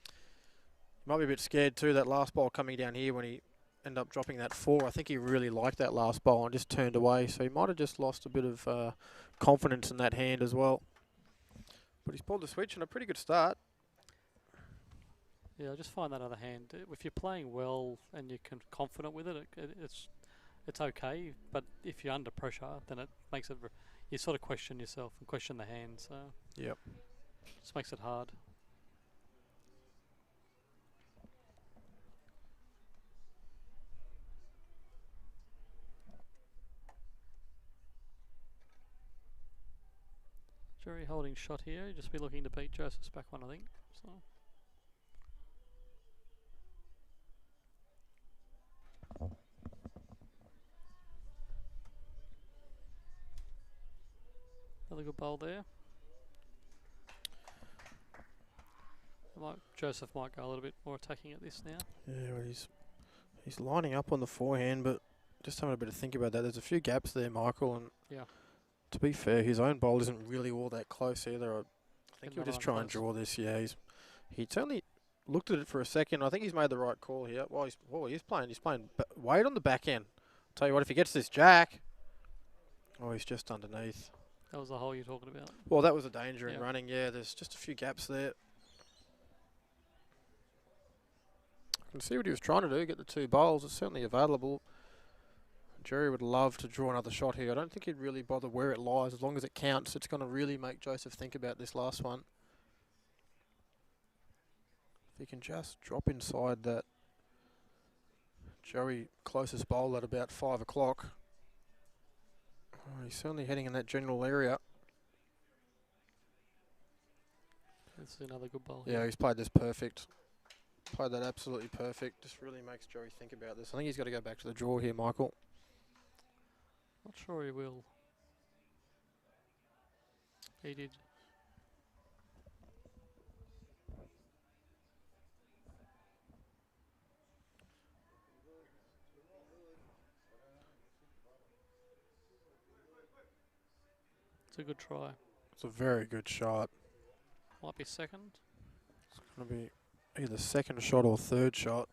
He might be a bit scared too, that last bowl coming down here when he ended up dropping that 4. I think he really liked that last bowl and just turned away. So he might have just lost a bit of confidence in that hand as well. But he's pulled the switch and a pretty good start. Yeah, I just find that other hand, if you're playing well and you're confident with it, it's okay. But if you're under pressure, then it makes it you sort of question yourself and question the hand. So yep, just makes it hard. Jerry holding shot here. Just be looking to beat Joseph's back one, I think. So. Another good bowl there. Joseph might go a little bit more attacking at this now. Yeah, well, he's lining up on the forehand, but just having a bit of think about that. There's a few gaps there, Michael, and yeah. To be fair, his own bowl isn't really all that close either. I think he'll just try and draw this. Yeah, he's only looked at it for a second. I think he's made the right call here. Well, he's playing weight on the back end. Tell you what, if he gets this jack, he's just underneath. That was the hole you're talking about. Well, that was a danger in running. Yeah, there's just a few gaps there. I can see what he was trying to do, get the 2 bowls. It's certainly available. Jerry would love to draw another shot here. I don't think he'd really bother where it lies. As long as it counts, it's going to really make Joseph think about this last one. If he can just drop inside that Joey closest bowl at about 5 o'clock. Oh, he's certainly heading in that general area. This is another good bowl. Yeah, he's played this perfect. Played that absolutely perfect. Just really makes Joey think about this. I think he's got to go back to the draw here, Michael. Not sure he will. He did. It's a good try. It's a very good shot. Might be second. It's going to be either second shot or third shot.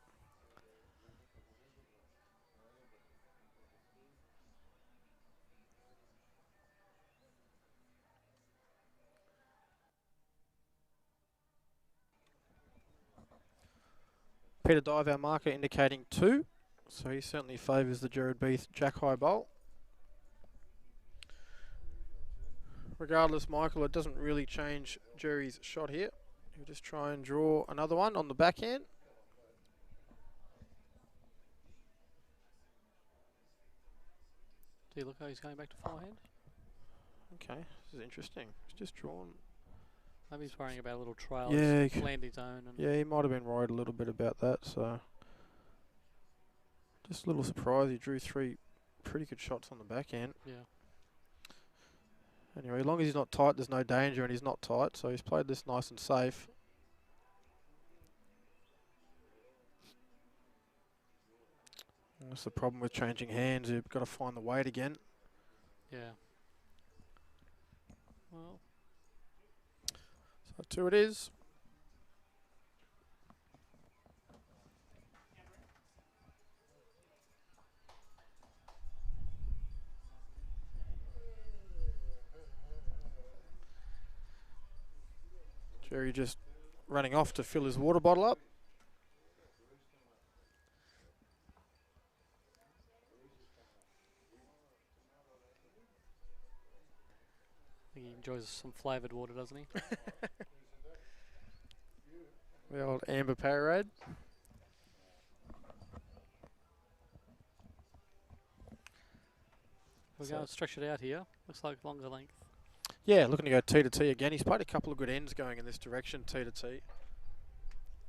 Peter Dive, our marker, indicating 2. So he certainly favours the Jared Beath Jack High Bowl. Regardless, Michael, it doesn't really change Jerry's shot here. He'll just try and draw another one on the backhand. Do you look how he's going back to forehand? Okay, this is interesting. He's just drawn. Maybe he's worrying about a little trail. Yeah, Land his own. And yeah, he might have been worried a little bit about that. So, just a little surprise. He drew 3 pretty good shots on the backhand. Yeah. Anyway, as long as he's not tight, there's no danger, and he's not tight. So he's played this nice and safe. And that's the problem with changing hands. You've got to find the weight again. Yeah. Well. So 2 it is. Jerry just running off to fill his water bottle up. I think he enjoys some flavoured water, doesn't he? The old Amber Powerade. We're going to stretch it out here. Looks like longer length. Yeah, looking to go T to T again. He's played a couple of good ends going in this direction, T to T.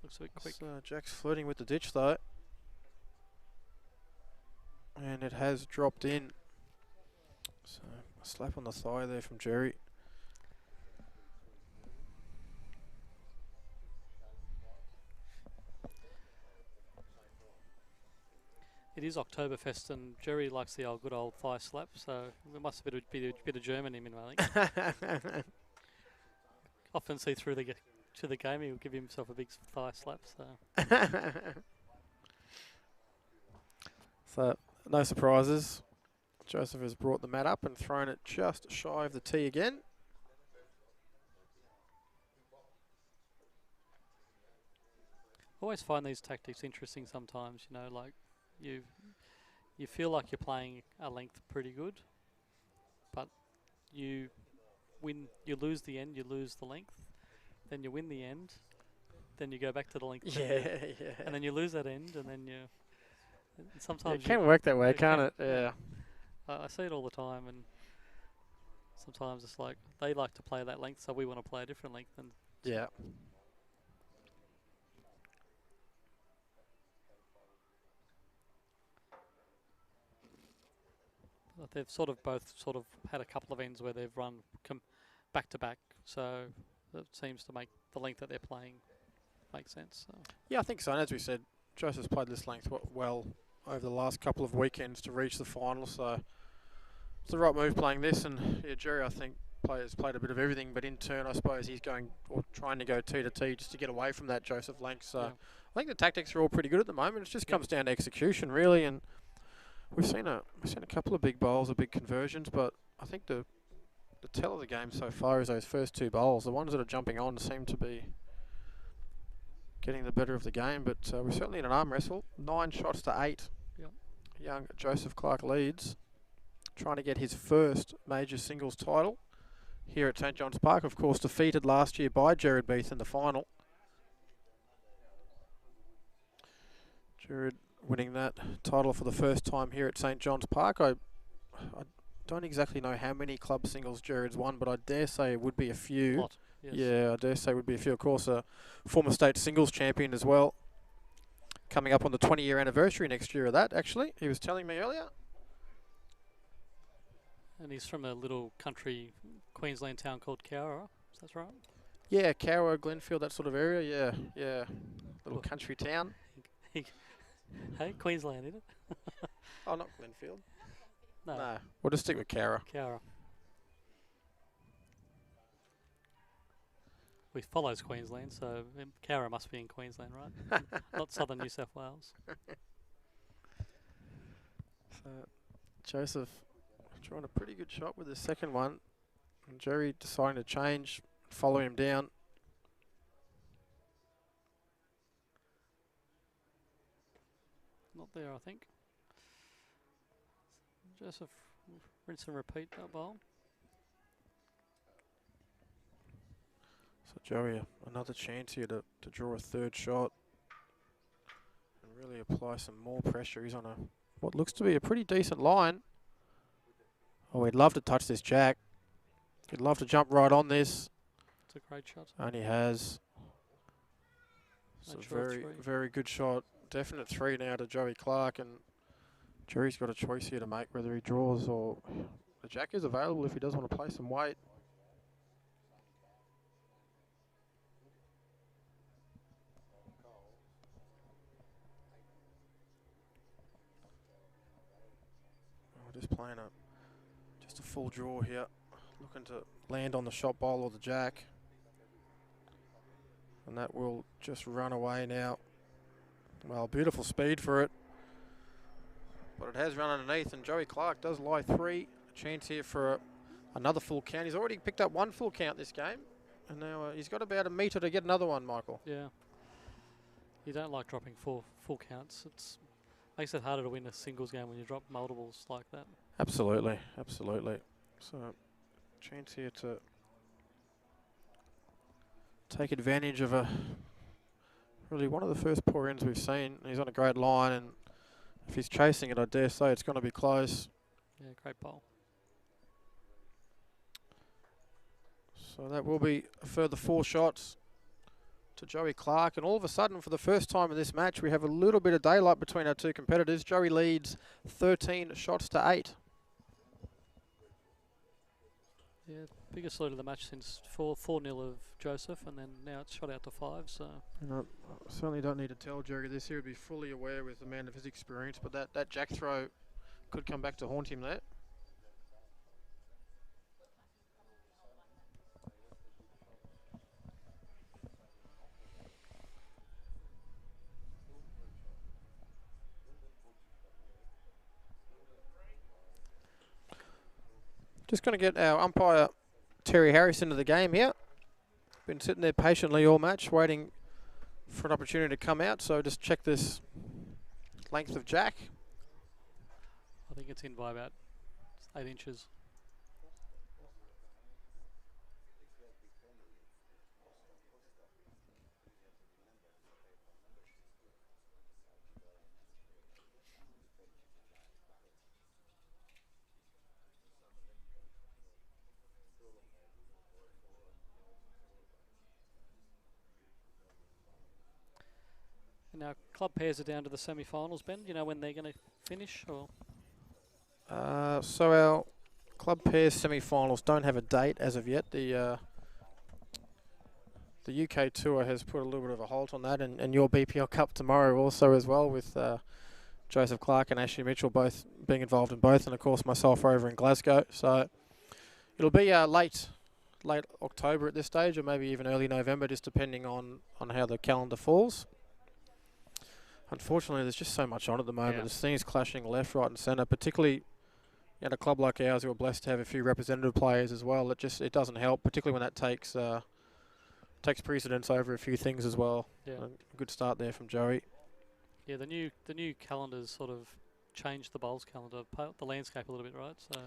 Looks a bit quick. Jack's flirting with the ditch though. And it has dropped in. So a slap on the thigh there from Jerry. It is Oktoberfest, and Jerry likes the good old thigh slap, so there must be a bit of German in him, I think. Often see through to the game, he'll give himself a big thigh slap. So, so no surprises. Joseph has brought the mat up and thrown it just shy of the tee again. I always find these tactics interesting sometimes, you know, like you feel like you're playing a length pretty good, but you lose the end, you lose the length, then you win the end, then you go back to the length. Yeah. And then you lose that end, and then sometimes it can work that way, can't it? Yeah. I see it all the time, and sometimes it's like they like to play that length, so we want to play a different length. And yeah. They've both had a couple of ends where they've run back to back, so it seems to make the length that they're playing make sense. So. Yeah, I think so. And as we said, Joseph's played this length well over the last couple of weekends to reach the final, so it's the right move playing this. And yeah, Jerry, I think, has played a bit of everything, but in turn, I suppose he's going or trying to go T to T just to get away from that Joseph length. So I think the tactics are all pretty good at the moment. It just comes down to execution, really. And we've seen a couple of big bowls, of big conversions, but I think the tell of the game so far is those first 2 bowls. The ones that are jumping on seem to be getting the better of the game, but we're certainly in an arm wrestle. 9 shots to 8. Yep. Young Joseph Clark leads, trying to get his first major singles title here at St John's Park. Of course, defeated last year by Jared Beath in the final. Jared winning that title for the first time here at St John's Park. I don't exactly know how many club singles Jared's won, but I dare say it would be a few. Lot, yes. Yeah, I dare say it would be a few. Of course, a former state singles champion as well. Coming up on the 20-year anniversary next year of that, actually. He was telling me earlier. And he's from a little country Queensland town called Cowra. Is that right? Yeah, Cowra, Glenfield, that sort of area. Yeah. Little country town. Hey, Queensland, isn't it? Oh, not Glenfield. No. We'll just stick with Cowra. Cowra. We follows Queensland, so Cowra must be in Queensland, right? Not southern New South Wales. So Joseph drawing a pretty good shot with the second one. And Jerry deciding to change, follow him down. Not there, I think. Joseph, rinse and repeat that bowl. So Joey, another chance here to draw a third shot and really apply some more pressure. He's on what looks to be a pretty decent line. Oh, he'd love to touch this jack. He'd love to jump right on this. It's a great shot. And he has. It's a very, very good shot. Definite 3 now to Joey Clark, and Jerry's got a choice here to make whether he draws or the jack is available if he does want to play some weight. Just playing just a full draw here, looking to land on the shot bowl or the jack, and that will just run away now. Well, beautiful speed for it, but it has run underneath, and Joey Clark does lie 3. A chance here for another full count. He's already picked up 1 full count this game, and now he's got about a metre to get another one, Michael. Yeah. You don't like dropping full counts. It's makes it harder to win a singles game when you drop multiples like that. Absolutely, absolutely. So, chance here to take advantage of really one of the first poor ends we've seen. He's on a great line, and if he's chasing it, I dare say it's going to be close. Yeah, great bowl. So that will be a further 4 shots to Joey Clark, and all of a sudden, for the first time in this match, we have a little bit of daylight between our two competitors. Joey leads 13 shots to 8. Yeah, biggest lead of the match since 4-0 of Joseph, and then now it's shot out to 5. So I certainly don't need to tell Jerry this. He would be fully aware with the man of his experience, but that jack throw could come back to haunt him there. Just going to get our umpire, Terry Harris, into the game here. Been sitting there patiently all match, waiting for an opportunity to come out. So just check this length of jack. I think it's in by about 8 inches. And now club pairs are down to the semi-finals, Ben. Do you know when they're going to finish? Or So our club pairs semi-finals don't have a date as of yet. The UK tour has put a little bit of a halt on that, and your BPL Cup tomorrow also as well, with Joseph Clark and Ashley Mitchell both being involved in both, and of course myself over in Glasgow. So it'll be late October at this stage, or maybe even early November, just depending on how the calendar falls. Unfortunately, there's just so much on at the moment. There's things clashing left, right and centre, particularly at a club like ours, we're blessed to have a few representative players as well. It doesn't help, particularly when that takes precedence over a few things as well. yeah, A good start there from Joey. yeah. The new calendars sort of changed the bowls calendar, the landscape a little bit, right? So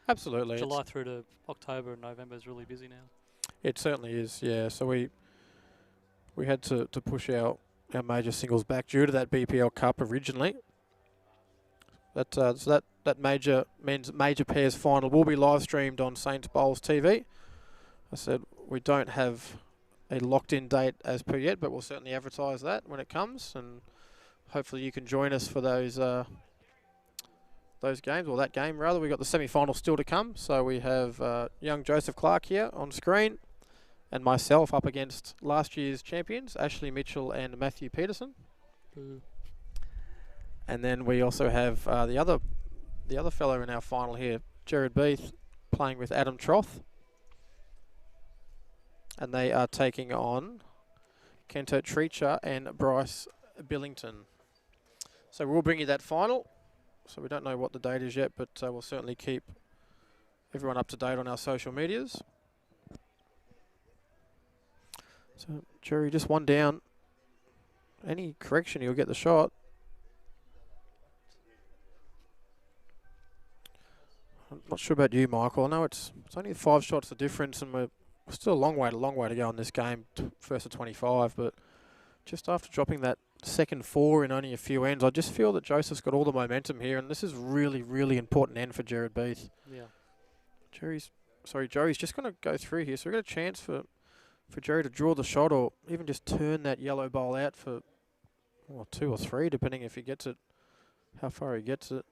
Absolutely. July through to October and November is really busy now. It certainly is, yeah. So we had to push our our major singles back due to that BPL Cup originally. That major men's major pairs final will be live streamed on Saints Bowls TV. I said we don't have a locked-in date as per yet, but we'll certainly advertise that when it comes, and hopefully you can join us for those games, or that game rather. We've got the semi-final still to come, so we have young Joseph Clark here on screen, and myself up against last year's champions, Ashley Mitchell and Matthew Peterson. And then we also have the other fellow in our final here, Jared Beath, playing with Adam Troth. And they are taking on Kento Treacher and Bryce Billington. So we'll bring you that final. So we don't know what the date is yet, but we'll certainly keep everyone up to date on our social medias. So Jerry, just one down. Any correction, you'll get the shot. I'm not sure about you, Michael. I know it's only 5 shots of difference, and we're still a long way to go in this game, first to 25. But just after dropping that second 4 in only a few ends, I just feel that Joseph's got all the momentum here, and this is really, really important end for Jared Beath. Yeah. Joey's just going to go through here, so we've got a chance for Jerry to draw the shot, or even just turn that yellow bowl out for 2 or 3, depending if he gets it, how far he gets it.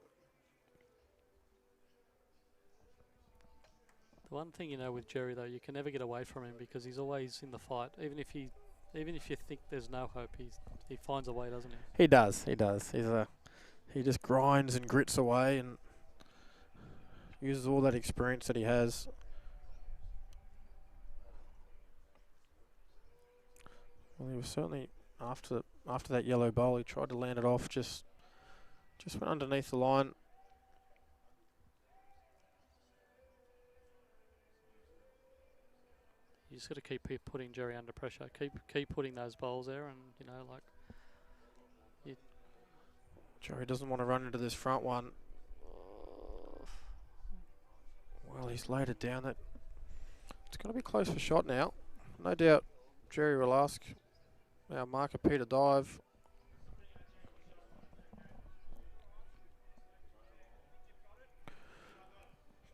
The one thing with Jerry though, you can never get away from him because he's always in the fight. Even if you think there's no hope, he finds a way, doesn't he? He does. He just grinds and grits away and uses all that experience that he has. Well, he was certainly after that yellow bowl. He tried to land it off, just went underneath the line. You just got to keep putting Jerry under pressure. Keep putting those bowls there, and Jerry doesn't want to run into this front one. Well, he's laid it down. It's going to be close for shot now. No doubt Jerry will ask our marker Peter dive.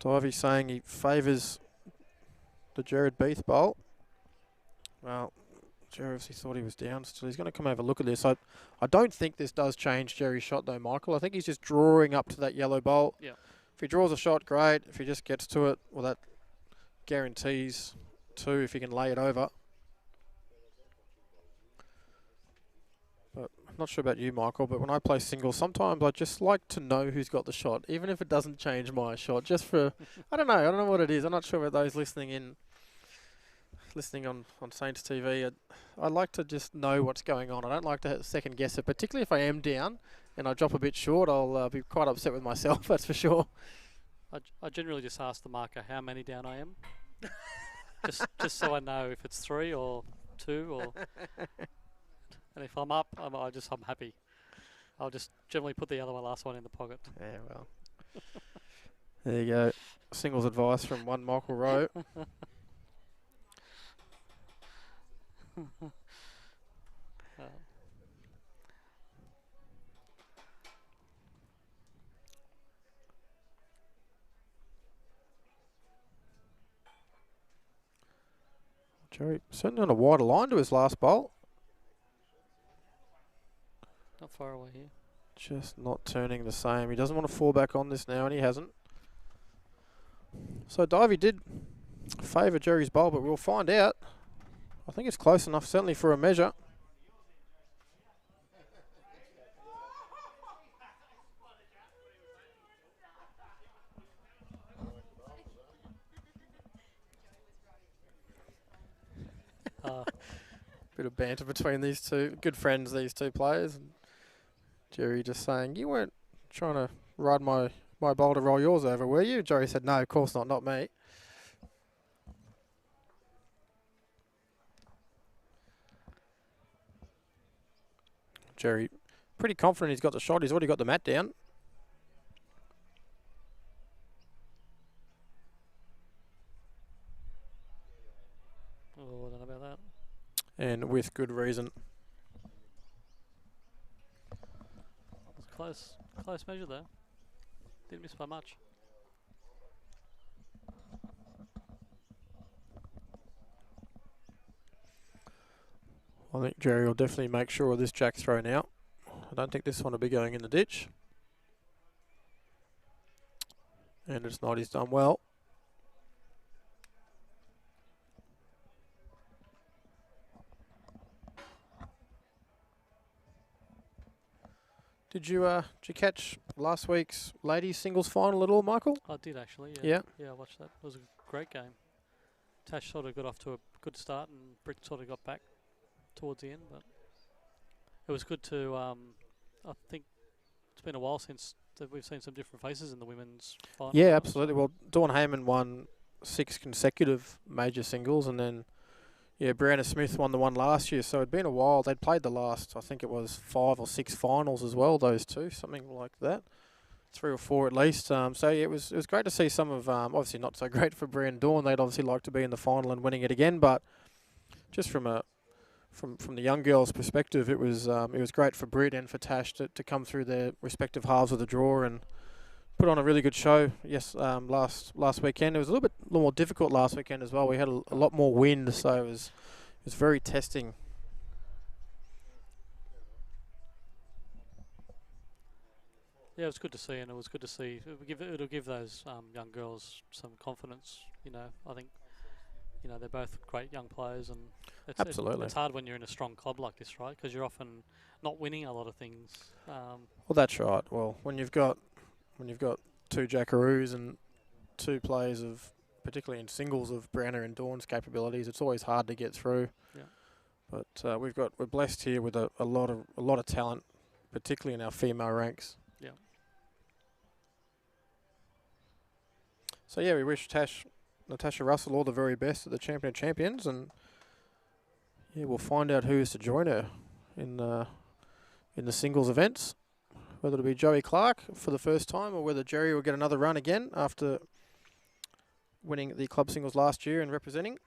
Divey's saying he favours the Jared Beath bowl. Well, Jerry obviously thought he was down, so he's going to come have a look at this. I don't think this does change Jerry's shot though, Michael. I think he's just drawing up to that yellow bowl. Yeah. If he draws a shot, great. If he just gets to it, well, that guarantees 2 if he can lay it over. But I'm not sure about you, Michael, but when I play singles, sometimes I just like to know who's got the shot, even if it doesn't change my shot. Just for, I don't know what it is. I'm not sure about those listening on Saints TV. I like to just know what's going on. I don't like to second guess it, particularly if I am down and I drop a bit short. I'll be quite upset with myself, that's for sure. I generally just ask the marker how many down I am, just so I know if it's 3 or 2 or. And if I'm up, I'm happy. I'll just generally put the last one in the pocket. Yeah, well. There you go. Singles advice from one Michael Rowe. Jerry certainly on a wider line to his last bowl. Not far away here. Just not turning the same. He doesn't want to fall back on this now, and he hasn't. So Divey did favour Jerry's bowl, but we'll find out. I think it's close enough, certainly for a measure. Bit of banter between these two. Good friends, these two players. And Jerry just saying, you weren't trying to ride my bowl to roll yours over, were you? Jerry said, no, of course not me. Jerry, pretty confident he's got the shot. He's already got the mat down. Oh, I don't know about that. And with good reason. close measure there. Didn't miss by much. I think Jerry will definitely make sure of this jack thrown out. I don't think this one will be going in the ditch. And it's not. He's done well. Did you catch last week's ladies singles final at all, Michael? I did actually. Yeah. Yeah, I watched that. It was a great game. Tash sort of got off to a good start, and Britt sort of got back towards the end. But it was good to. I think it's been a while since we've seen some different faces in the women's final. Yeah, absolutely. Well, Dawn Heyman won 6 consecutive major singles, and then Brianna Smith won the one last year. So it'd been a while. They'd played the last, I think it was 5 or 6 finals as well. Those two, something like that, 3 or 4 at least. It was great to see some of. Obviously not so great for Bri and Dawn. They'd obviously like to be in the final and winning it again, but just from the young girls' perspective, it was great for Brit and for Tash to come through their respective halves of the draw and put on a really good show. Yes, last weekend it was a little more difficult last weekend as well. We had a lot more wind, so it was very testing. Yeah, it was good to see, and it was good to see. It'll give those young girls some confidence. I think they're both great young players, and Absolutely. It's hard when you're in a strong club like this, right? Because you're often not winning a lot of things. Well, that's right. Well, when you've got 2 Jackaroos and 2 players of, particularly in singles, of Brianna and Dawn's capabilities, it's always hard to get through. Yeah. But we're blessed here with a lot of talent, particularly in our female ranks. Yeah. So we wish Natasha Russell all the very best at the Champion of Champions, and we'll find out who is to join her in the singles events, whether it'll be Joey Clark for the first time or whether Jerry will get another run again after winning the club singles last year and representing.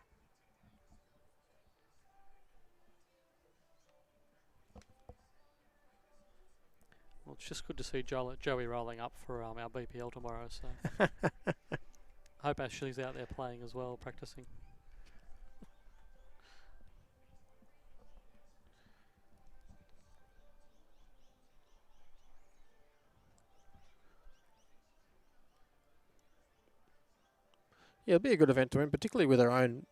Well, it's just good to see Joey rolling up for our BPL tomorrow. So I hope Ashley's out there playing as well, practicing. Yeah, it'll be a good event to win, particularly with our own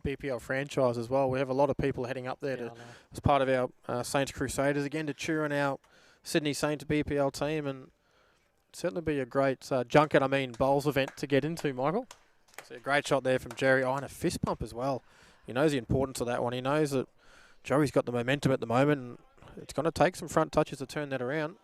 BPL franchise as well. We have a lot of people heading up there as part of our Saints Crusaders again to cheer on our Sydney Saints BPL team, and certainly be a great bowls event to get into, Michael. See a great shot there from Jerry. Oh, and a fist pump as well. He knows the importance of that one. He knows that Joey's got the momentum at the moment, and it's going to take some front touches to turn that around.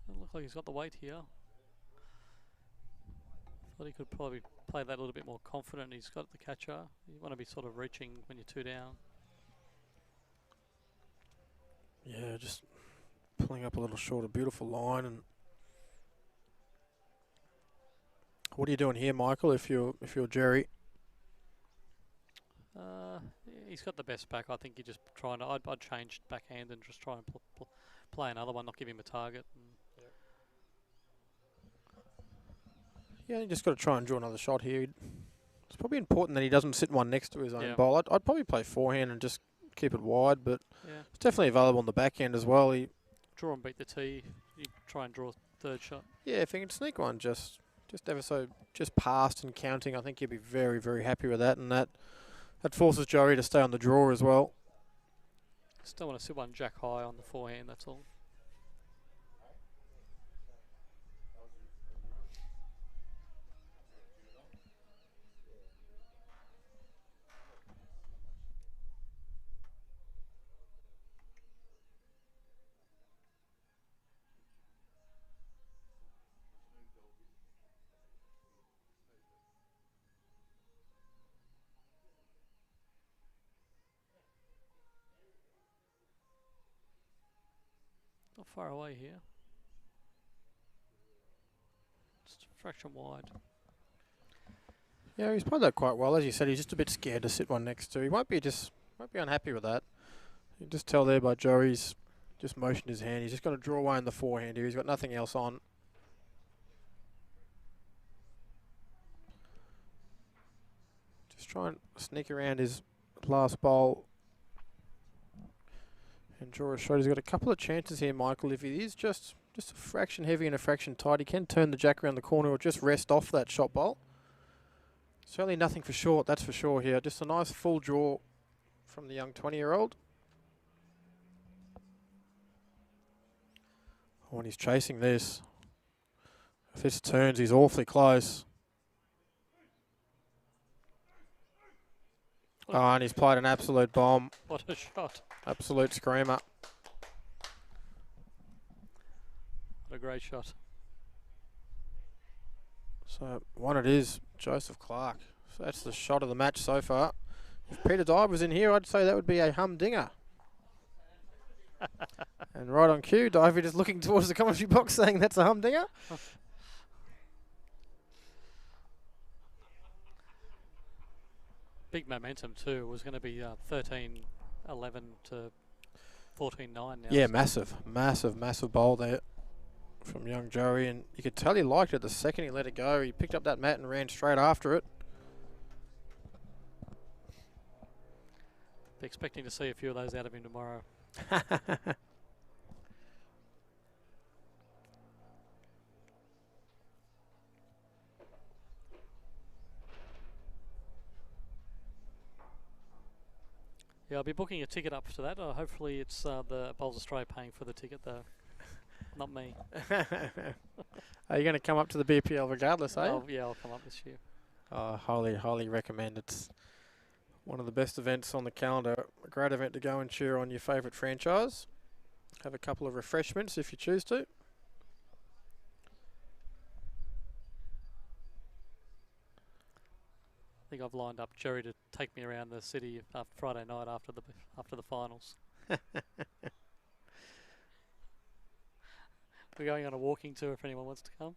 Doesn't look like he's got the weight here. Thought he could probably play that a little bit more confident. He's got the catcher. You want to be sort of reaching when you're 2 down. Yeah, just pulling up a little short, a beautiful line. And what are you doing here, Michael? If you're Jerry, he's got the best back. I think you're just trying to. I'd change backhand and just try and play another one, not give him a target. Yeah, you just got to try and draw another shot here. It's probably important that he doesn't sit one next to his own Yeah. bowl. I'd probably play forehand and just keep it wide, but Yeah. it's definitely available on the backhand as well. Draw and beat the tee. You try and draw a third shot. Yeah, if he can sneak one just ever so just past and counting, I think he'll be very, very happy with that, and that forces Joey to stay on the draw as well. Still want to sit one jack high on the forehand, that's all. Not far away here. fraction wide. Yeah, he's played that quite well. As you said, he's just a bit scared to sit one next to. He might be unhappy with that. You can just tell there by Joey's just motioned his hand. He's just got to draw away in the forehand here. He's got nothing else on. Just try and sneak around his last bowl and draw a shot. He's got a couple of chances here, Michael. If he is just a fraction heavy and a fraction tight, he can turn the jack around the corner or just rest off that shot bowl. Certainly nothing for short, that's for sure here. Just a nice full draw from the young 20-year-old. Oh, and he's chasing this. If this turns, he's awfully close. Oh, and he's played an absolute bomb. What a shot. Absolute screamer. What a great shot. So, one it is, Joseph Clark. So that's the shot of the match so far. If Peter Dye was in here, I'd say that would be a humdinger. And right on cue, Divey just looking towards the commentary box saying that's a humdinger. Big momentum too. It was going to be 13-11 to 14-9 now. Yeah, massive bowl there from young Joey. And you could tell he liked it the second he let it go. He picked up that mat and ran straight after it. Be expecting to see a few of those out of him tomorrow. Yeah, I'll be booking a ticket up to that. Hopefully it's the Bowls Australia paying for the ticket though. Not me. Are you going to come up to the BPL regardless, eh? Yeah, I'll come up this year. Highly recommend. It's one of the best events on the calendar. A great event to go and cheer on your favourite franchise. Have a couple of refreshments if you choose to. I think I've lined up Jerry to take me around the city Friday night after the finals. We're going on a walking tour if anyone wants to come.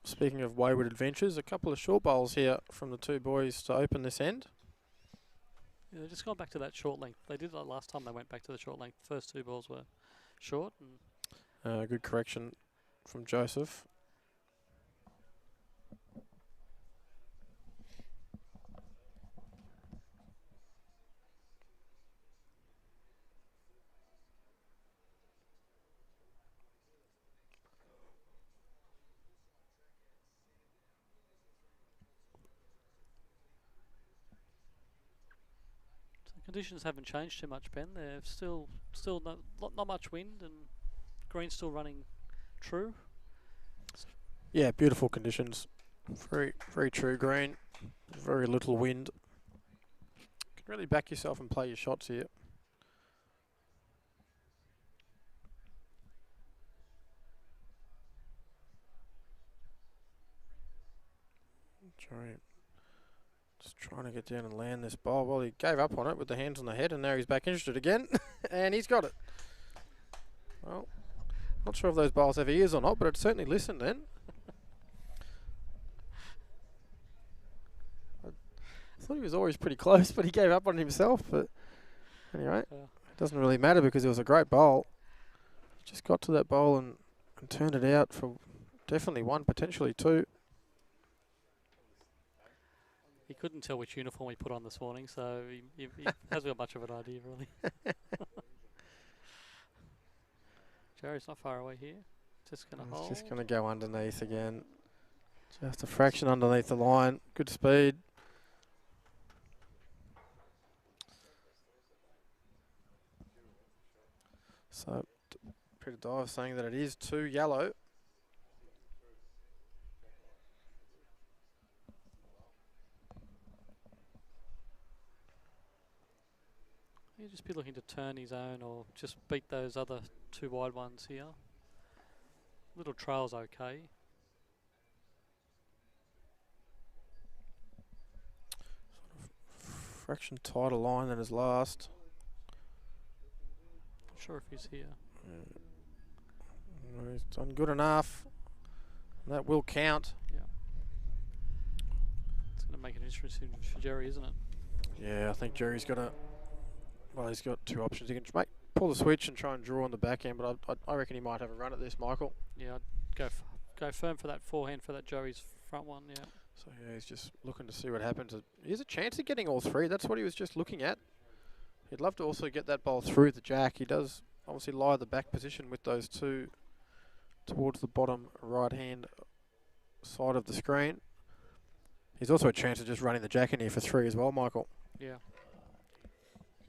Speaking of wayward adventures, a couple of short bowls here from the two boys to open this end. Yeah, they've just gone back to that short length. They did that last time they went back to the short length. The first two balls were short. And good correction from Joseph. conditions haven't changed too much, Ben. They're still not much wind, and green's still running true. Yeah, beautiful conditions. Very true green. Very little wind. You can really back yourself and play your shots here. Just trying to get down and land this ball. Well, he gave up on it with the hands on the head, and now he's back interested again. And he's got it. Well, not sure if those balls have ears or not, but it certainly listened then. I thought he was always pretty close, but he gave up on it himself. But anyway, it doesn't really matter because it was a great bowl. Just got to that bowl and turned it out for definitely one, potentially two. He couldn't tell which uniform he put on this morning, so he hasn't got much of an idea, really. Jerry's not far away here. Just going to hold. Just going to go underneath again. Just a fraction underneath the line. Good speed. So, Peter Dye saying that it is 2 yellow. He'll just be looking to turn his own or just beat those other two wide ones here. Little trail's okay. Fraction tighter line than his last. sure if he's here. He's done good enough. That will count. Yeah. It's going to make it interesting for Jerry, isn't it? Yeah, I think Jerry's got a. Well, he's got two options. He can pull the switch and try and draw on the back end, but I reckon he might have a run at this, Michael. Yeah, I'd go firm for that forehand for that Joey's front one. Yeah. So yeah, he's just looking to see what happens. Here's a chance of getting all three. That's what he was just looking at. He'd love to also get that ball through the jack. He does obviously lie the back position with those two towards the bottom right-hand side of the screen. He's also a chance of just running the jack in here for three as well, Michael. Yeah.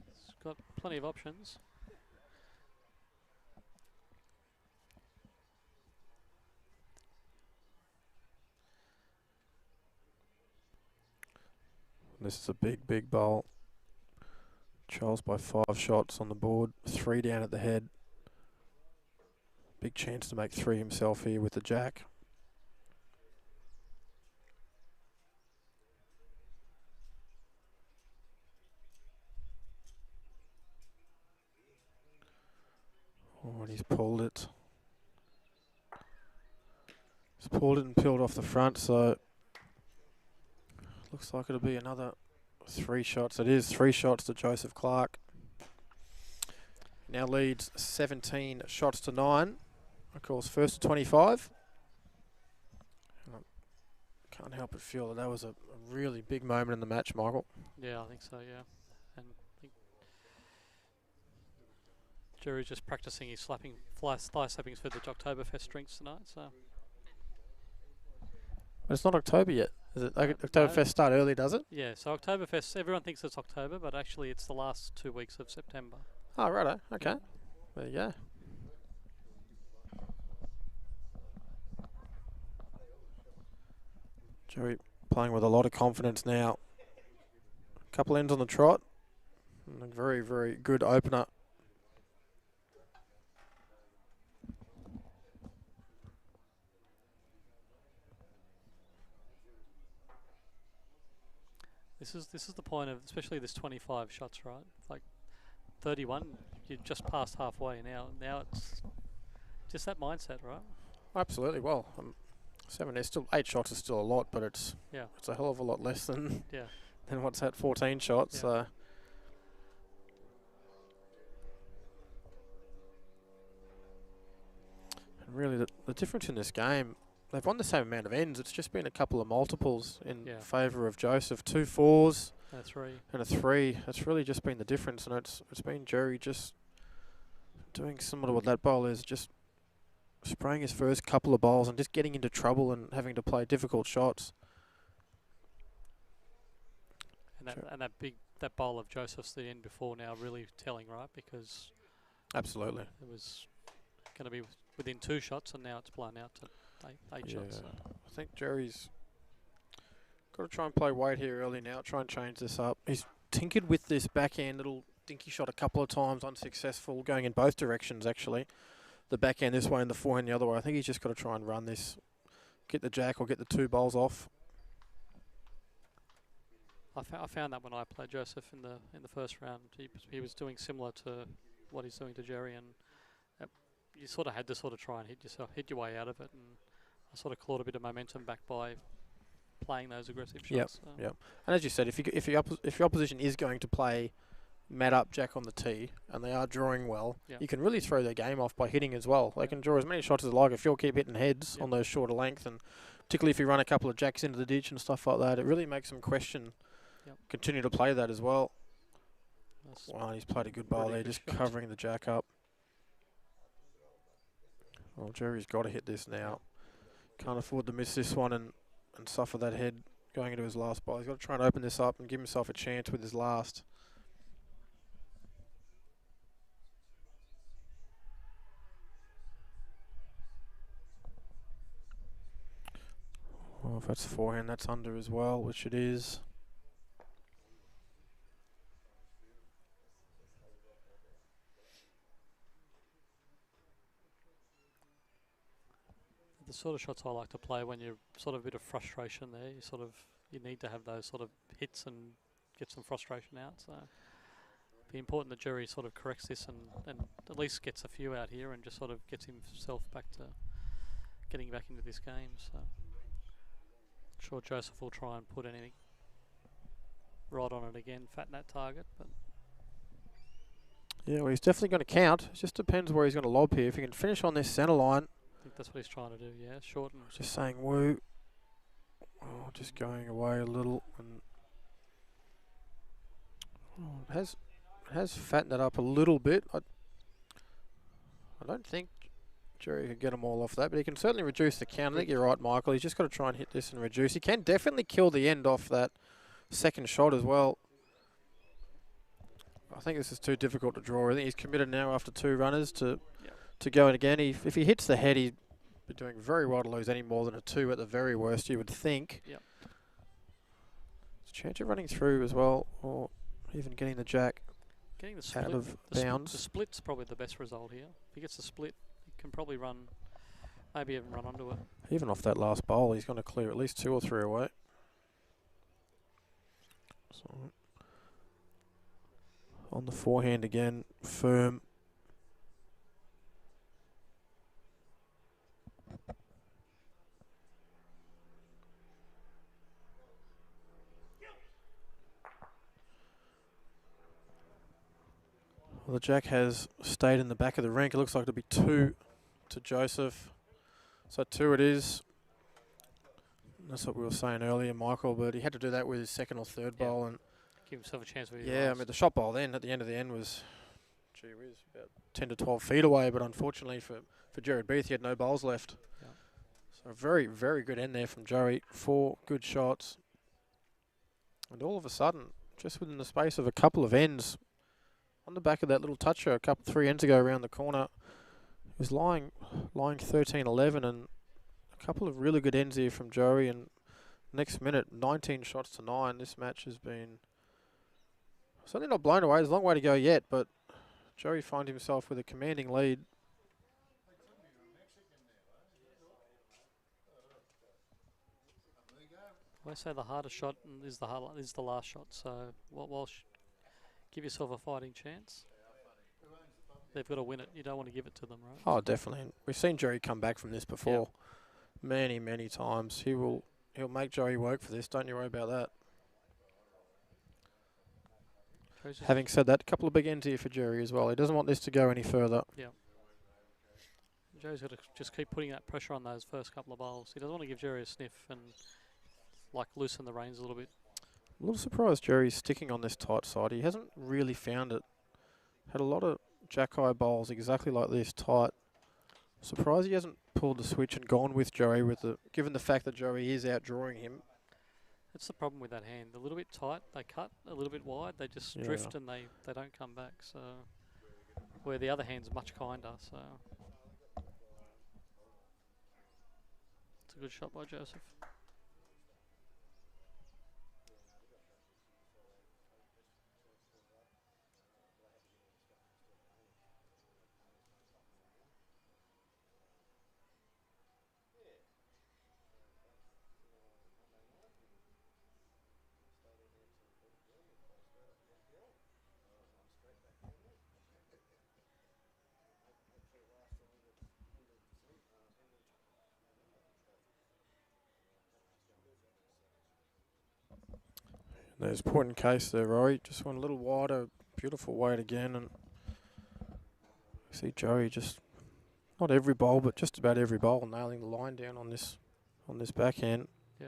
He's got plenty of options. This is a big, big bowl. Charles by 5 shots on the board, 3 down at the head. Big chance to make 3 himself here with the jack. Oh, and he's pulled it. He's pulled it and peeled off the front, so looks like it'll be another 3 shots. It is 3 shots to Joseph Clark. Now leads 17 shots to 9. Of course, first to 25. And I can't help but feel that was a really big moment in the match, Michael. Yeah, I think so, yeah. And I think Jerry's just practicing his thigh slappings for the Oktoberfest drinks tonight, so. But it's not October yet. Is it? Oktoberfest start early, does it? Yeah, so Oktoberfest, everyone thinks it's October, but actually it's the last 2 weeks of September. Oh, righto. Okay. There you go. Jerry playing with a lot of confidence now. A couple ends on the trot. And a very, very good opener. This is the point of, especially this 25 shots, right? Like 31, you're just past halfway now. Now it's just that mindset, right? Absolutely. Well, 7. There's still 8 shots is still a lot, but it's a hell of a lot less than than what's that 14 shots. Yeah. And really, the difference in this game, they've won the same amount of ends. It's just been a couple of multiples in favour of Joseph. 2 4s. A 3. And a 3. That's really just been the difference, and it's been Jerry just doing similar to what that bowl is, just spraying his first couple of bowls and just getting into trouble and having to play difficult shots. And that bowl of Joseph's the end before now really telling, right? Because absolutely, it was going to be within 2 shots, and now it's blown out to 8 shots. So. I think Jerry's got to try and play weight here early now, try and change this up. He's tinkered with this backhand little dinky shot a couple of times, unsuccessful, going in both directions actually. The backhand this way and the forehand the other way. I think he's just got to try and run this, get the jack or get the 2 bowls off. I found that when I played Joseph in the first round, he was doing similar to what he's doing to Jerry, and you sort of had to sort of try and hit your way out of it, and I sort of clawed a bit of momentum back by playing those aggressive shots. Yep. And as you said, if your opposition is going to play mat up jack on the tee and they are drawing well, you can really throw their game off by hitting as well. They can draw as many shots as they like if you'll keep hitting heads on those shorter length, and particularly if you run a couple of jacks into the ditch and stuff like that, it really makes them question. Continue to play that as well. Wow, he's played a good bowl there, just covering the jack up. Well, Jerry's got to hit this now. Can't afford to miss this one and suffer that head going into his last bowl. He's got to try and open this up and give himself a chance with his last. Well, if that's forehand, that's under as well, which it is. The sort of shots I like to play when you're sort of a bit of frustration there, you need to have those sort of hits and get some frustration out. So be important that Jerry sort of corrects this and at least gets a few out here and just sort of gets himself back to getting back into this game. So I'm sure Joseph will try and put anything right on it again, fatten that target. But yeah, well, he's definitely going to count. It just depends where he's going to lob here. If he can finish on this centre line. I think that's what he's trying to do, yeah, shorten. Just saying woo. Oh, just going away a little. And it has fattened it up a little bit. I don't think Jerry could get them all off that, but he can certainly reduce the count. I think you're right, Michael. He's just got to try and hit this and reduce. He can definitely kill the end off that second shot as well. I think this is too difficult to draw. I think he's committed now after 2 runners to go in again. If he hits the head, he'd be doing very well to lose any more than a 2 at the very worst, you would think. Yep. There's a chance of running through as well, or even getting the jack Getting the split out of bounds. The split's probably the best result here. If he gets the split, he can probably run, maybe even run onto it. Even off that last bowl, he's going to clear at least 2 or 3 away. So on the forehand again, firm. Well, the jack has stayed in the back of the rink. It looks like it'll be 2 to Joseph. So 2 it is. That's what we were saying earlier, Michael, but he had to do that with his second or third bowl. And Give himself a chance with his yeah, I last. mean, the shot bowl then at the end of the end was, gee whiz, about 10 to 12 feet away, but unfortunately for Jared Beath, he had no bowls left. Yeah. So a very, very good end there from Joey. 4 good shots. And all of a sudden, just within the space of a couple of ends, on the back of that little toucher, 3 ends ago around the corner, he was lying 13-11, and a couple of really good ends here from Joey. And next minute, 19 shots to 9. This match has been certainly not blown away. There's a long way to go yet, but Joey finds himself with a commanding lead. I say the hardest shot is the last shot. So give yourself a fighting chance. They've got to win it. You don't want to give it to them, right? Oh, definitely. We've seen Joey come back from this before, many, many times. He'll make Joey work for this. Don't you worry about that. Having said that, a couple of big ends here for Jerry as well. He doesn't want this to go any further. Yeah. Joey's got to just keep putting that pressure on those first couple of bowls. He doesn't want to give Jerry a sniff and loosen the reins a little bit. A little surprised Jerry's sticking on this tight side. He hasn't really found it. Had a lot of jack-high bowls exactly like this, tight. Surprised he hasn't pulled the switch and gone with Joey, given the fact that Joey is outdrawing him. That's the problem with that hand. A little bit tight, they cut. A little bit wide, they just drift and they don't come back. So where the other hand's much kinder. So it's a good shot by Joseph. There's point in case there, Rory. Just went a little wider, beautiful weight again, and see Joey just not every bowl, but just about every bowl nailing the line down on this backhand. Yeah.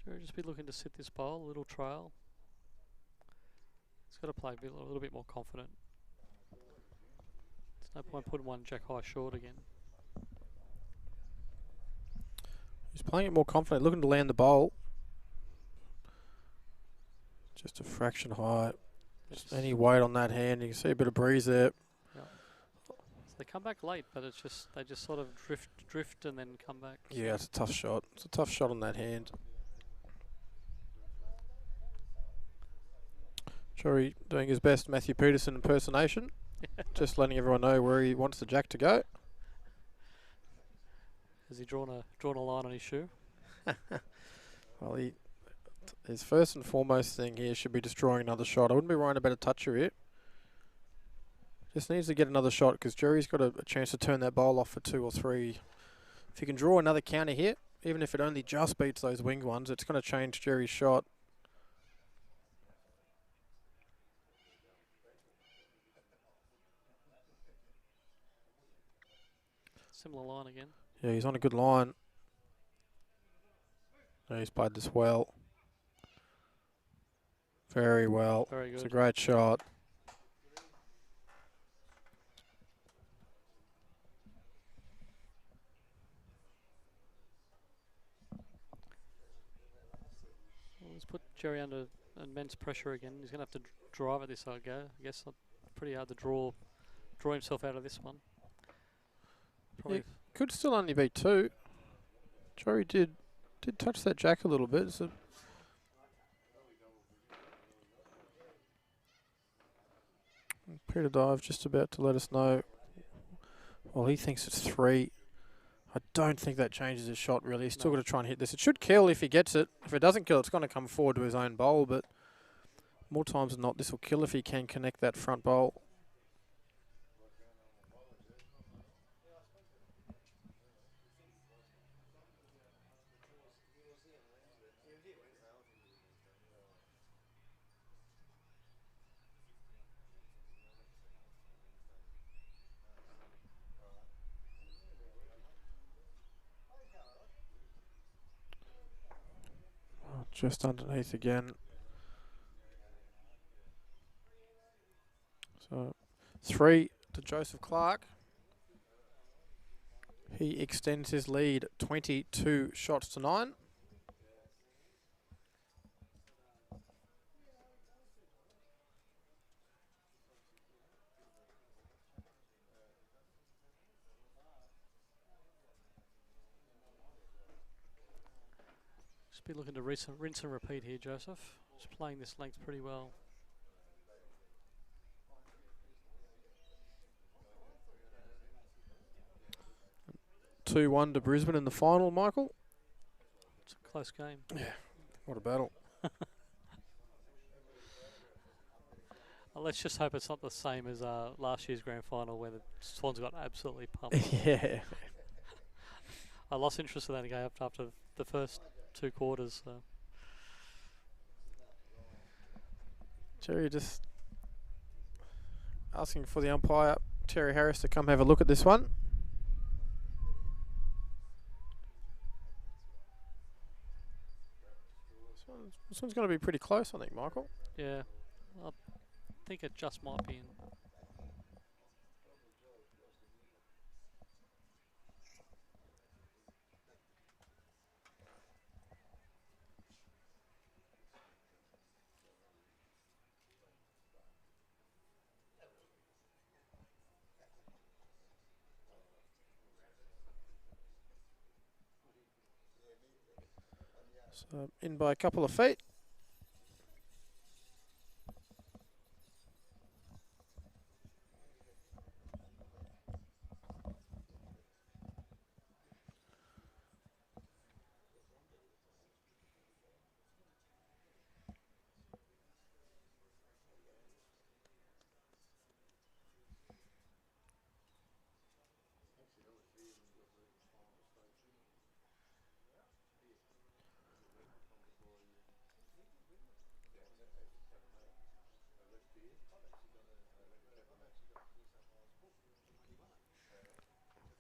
Jerry just be looking to sit this bowl, a little trail. He's got to play a little bit more confident. There's no point putting one jack high short again. He's playing it more confident, looking to land the bowl. Just a fraction high. Just any weight on that hand, you can see a bit of breeze there. Yeah. They come back late, but it's just they just sort of drift and then come back. Yeah, it's a tough shot. It's a tough shot on that hand. Jory doing his best Matthew Peterson impersonation. Just letting everyone know where he wants the jack to go. Has he drawn a line on his shoe? Well, his first and foremost thing here should be destroying another shot. I wouldn't be worrying about a toucher here. Just needs to get another shot because Jerry's got a chance to turn that bowl off for 2 or 3. If he can draw another counter here, even if it only just beats those winged ones, it's going to change Jerry's shot. Similar line again. Yeah, he's on a good line. No, he's played this well. Very well. Very good. It's a great shot. Well, let's put Jerry under immense pressure again. He's going to have to drive at this, I guess. Pretty hard to draw himself out of this one. Probably. Yeah, could still only be 2. Jory did touch that jack a little bit. So Peter Dive just about to let us know. Well, he thinks it's 3. I don't think that changes his shot really. He's still got to try and hit this. It should kill if he gets it. If it doesn't kill, it's going to come forward to his own bowl. But more times than not, this will kill if he can connect that front bowl. Just underneath again. So 3 to Joseph Clark. He extends his lead 22 shots to 9. Just be looking to rinse and repeat here, Joseph. Just playing this length pretty well. (2-1) to Brisbane in the final, Michael. It's a close game. Yeah, what a battle. Let's just hope it's not the same as last year's grand final where the Swans got absolutely pumped. Yeah. I lost interest in that game after the first 2 quarters. So. Jerry just asking for the umpire, Terry Harris, to come have a look at this one. This one's going to be pretty close, I think, Michael. Yeah, I think it just might be in. So in by a couple of feet.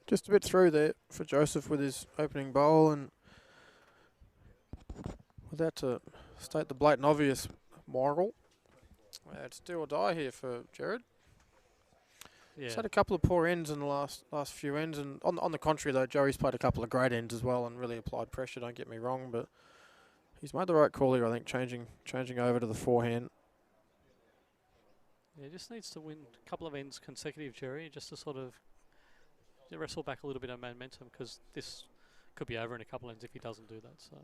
Just a bit through there for Joseph with his opening bowl, and without to state the blatant obvious, Morgul, it's do or die here for Jared. Yeah. He's had a couple of poor ends in the last few ends, and on the contrary though, Joey's played a couple of great ends as well and really applied pressure. Don't get me wrong, but he's made the right call here. I think changing over to the forehand. Yeah, just needs to win a couple of ends consecutive, Jerry, just to sort of wrestle back a little bit of momentum, because this could be over in a couple ends if he doesn't do that. So.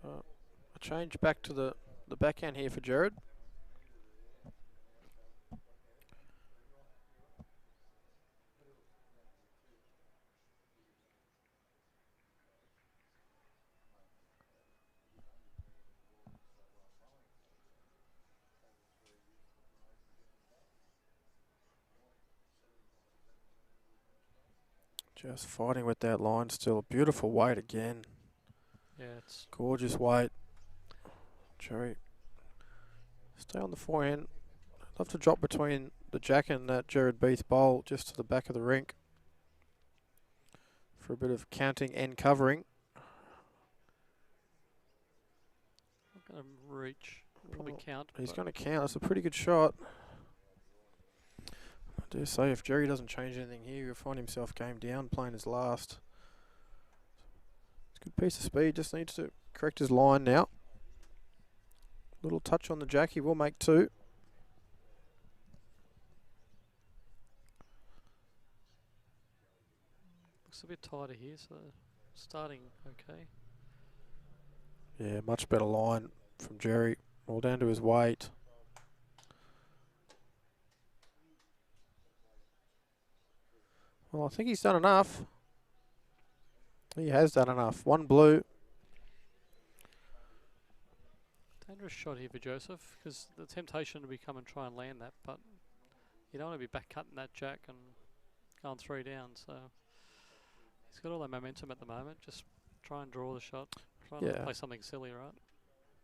So a change back to the backhand here for Jared. Just fighting with that line still. Beautiful weight again. Yeah, it's Gorgeous weight. Jerry. Stay on the forehand. Love to drop between the jack and that Jared Beath bowl just to the back of the rink for a bit of counting and covering. not going to reach. Probably Well, count. He's going to count. That's a pretty good shot. I dare say if Jerry doesn't change anything here, he'll find himself game down playing his last. It's a good piece of speed. Just needs to correct his line now. Little touch on the jack. He will make two. Looks a bit tighter here, so starting okay. Yeah, much better line from Jerry. All down to his weight. Well, I think he's done enough. He has done enough. One blue. Dangerous shot here for Joseph, because the temptation to be come and try and land that, but you don't want to be back cutting that jack and going 3 down. So he's got all that momentum at the moment. Just try and draw the shot. Try not to play something silly, right?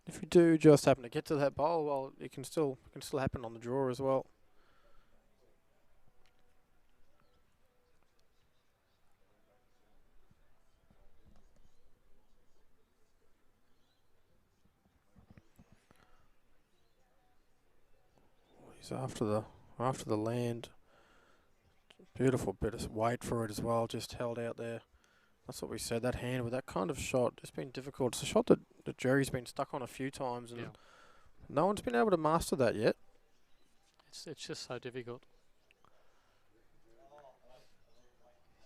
If you do just happen to get to that bowl, well, it can still happen on the draw as well. He's after the land. Beautiful bit of weight for it as well, just held out there. That's what we said, that hand with that kind of shot, it's been difficult. It's a shot that Jerry's been stuck on a few times, and no one's been able to master that yet. It's just so difficult.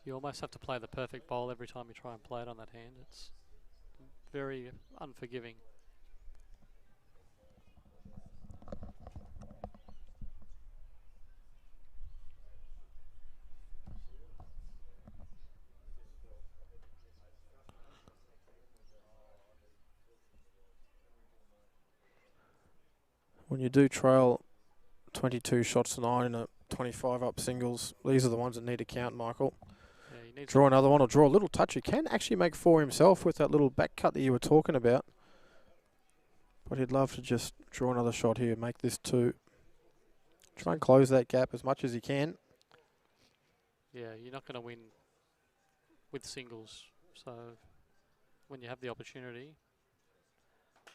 You almost have to play the perfect bowl every time you try and play it on that hand. It's very unforgiving. When you do trail 22 shots to 9 in a 25 up singles, these are the ones that need to count, Michael. Yeah, you need draw another one or draw a little touch. He can actually make 4 himself with that little back cut that you were talking about. But he'd love to just draw another shot here, make this 2. Try and close that gap as much as he can. Yeah, you're not going to win with singles. So when you have the opportunity,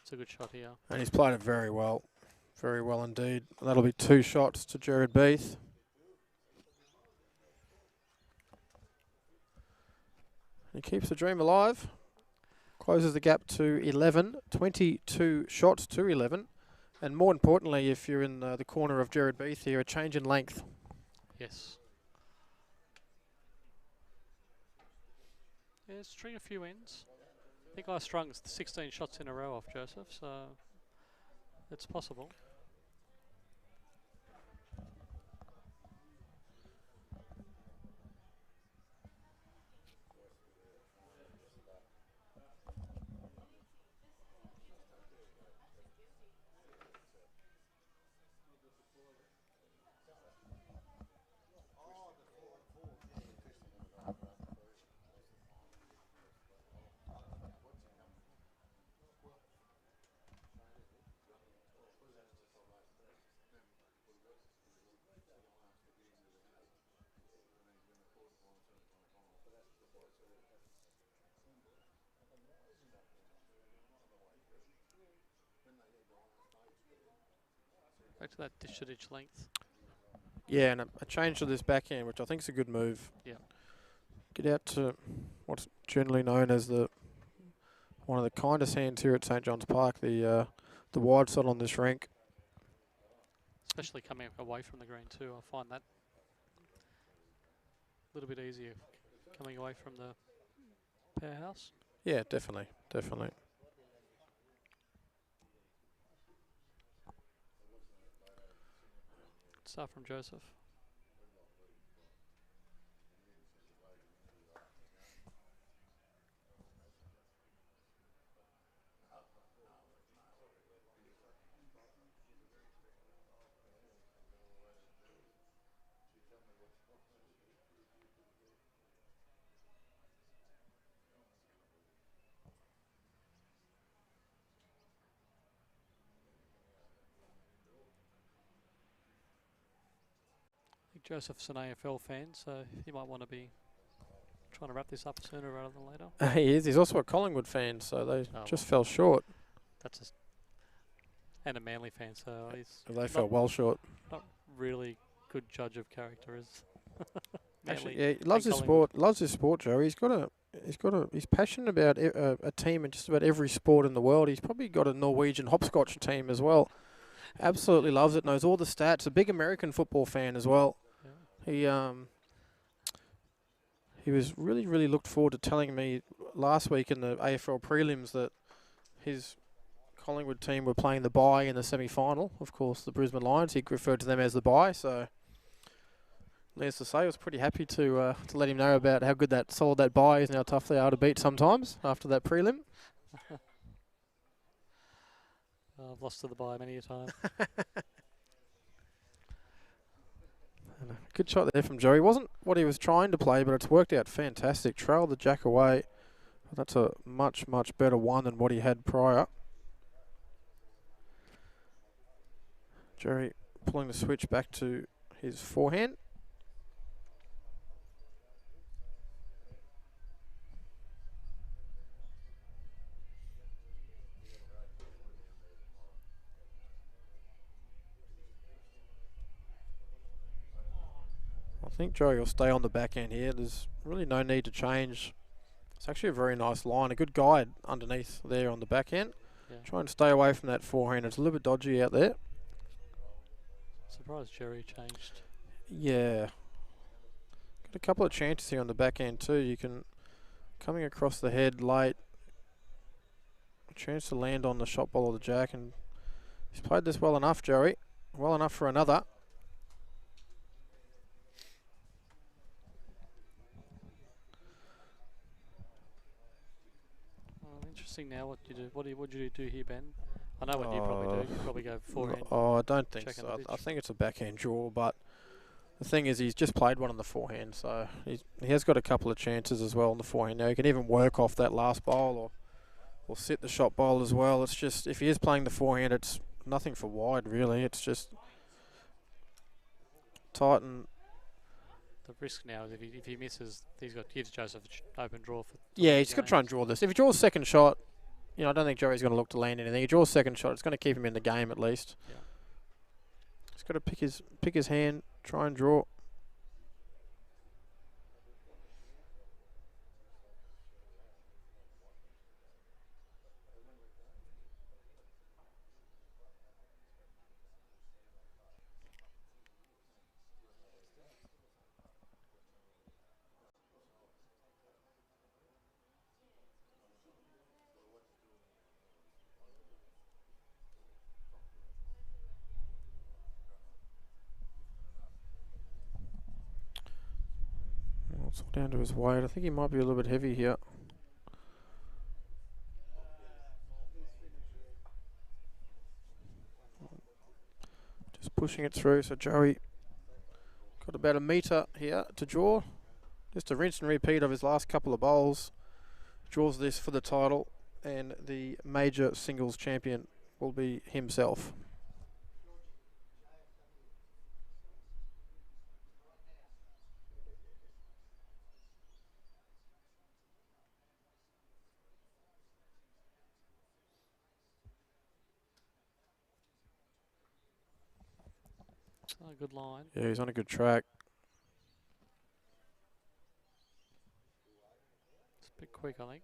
it's a good shot here. And he's played it very well. Very well indeed. That'll be 2 shots to Jared Beath. He keeps the dream alive. Closes the gap to 11. 22 shots to 11. And more importantly, if you're in the corner of Jared Beath here, a change in length. Yes. Yeah, string a few ends. I think I strung 16 shots in a row off Joseph, so it's possible. Back to that dish to ditch length. Yeah, and a change to this backhand, which I think is a good move. Yeah. Get out to what's generally known as one of the kindest hands here at St John's Park, the wide side on this rink. Especially coming away from the green too. I find that a little bit easier coming away from the powerhouse. Yeah, definitely, definitely. Start from Joseph. I think Joseph's an AFL fan, so he might want to be trying to wrap this up sooner rather than later. He is. He's also a Collingwood fan, so they just fell short. That's just and a Manly fan, so he's They fell well short. not really good judge of character as Actually, yeah, he loves his sport. Loves his sport, Joe. He's passionate about a team in just about every sport in the world. He's probably got a Norwegian hopscotch team as well. Absolutely loves it. Knows all the stats. A big American football fan as well. Yeah. He was really looked forward to telling me last week in the AFL prelims that his Collingwood team were playing the bye in the semi-final. Of course, the Brisbane Lions. He referred to them as the bye. So, needless to say, I was pretty happy to let him know about how good solid that bye is and how tough they are to beat sometimes after that prelim. I've lost to the bye many a time. Good shot there from Joey. Wasn't what he was trying to play, but it's worked out fantastic. Trailed the jack away. That's a much better one than what he had prior. Jerry pulling the switch back to his forehand. I think Joey will stay on the backhand here. There's really no need to change. It's actually a very nice line. A good guide underneath there on the backhand. Yeah. Try and stay away from that forehand. It's a little bit dodgy out there. Surprised Jerry changed. Yeah. Got a couple of chances here on the backhand too. You can, coming across the head late, a chance to land on the shot ball or the jack, and he's played this well enough, Joey. Well enough for another. Interesting now what you do. What would you do here, Ben? I know what you probably do. You probably go forehand. Oh, I don't think so. I think it's a backhand draw, but the thing is he's just played one on the forehand, so he has got a couple of chances as well on the forehand. Now he can even work off that last bowl or sit the shot bowl as well. It's just, if he is playing the forehand, it's nothing for wide really. It's just tighten. The risk now is if he misses, gives Joseph an open draw for. Yeah, he's got to try and draw this. If he draws second shot, I don't think Joey's going to look to land anything. He draws second shot, it's going to keep him in the game at least. Yeah. He's got to pick his hand, try and draw. It's all down to his weight. I think he might be a little bit heavy here. Just pushing it through. So Joey got about a metre here to draw. Just a rinse and repeat of his last couple of bowls. Draws this for the title, and the major singles champion will be himself. A good line. Yeah, he's on a good track. It's a bit quick, I think.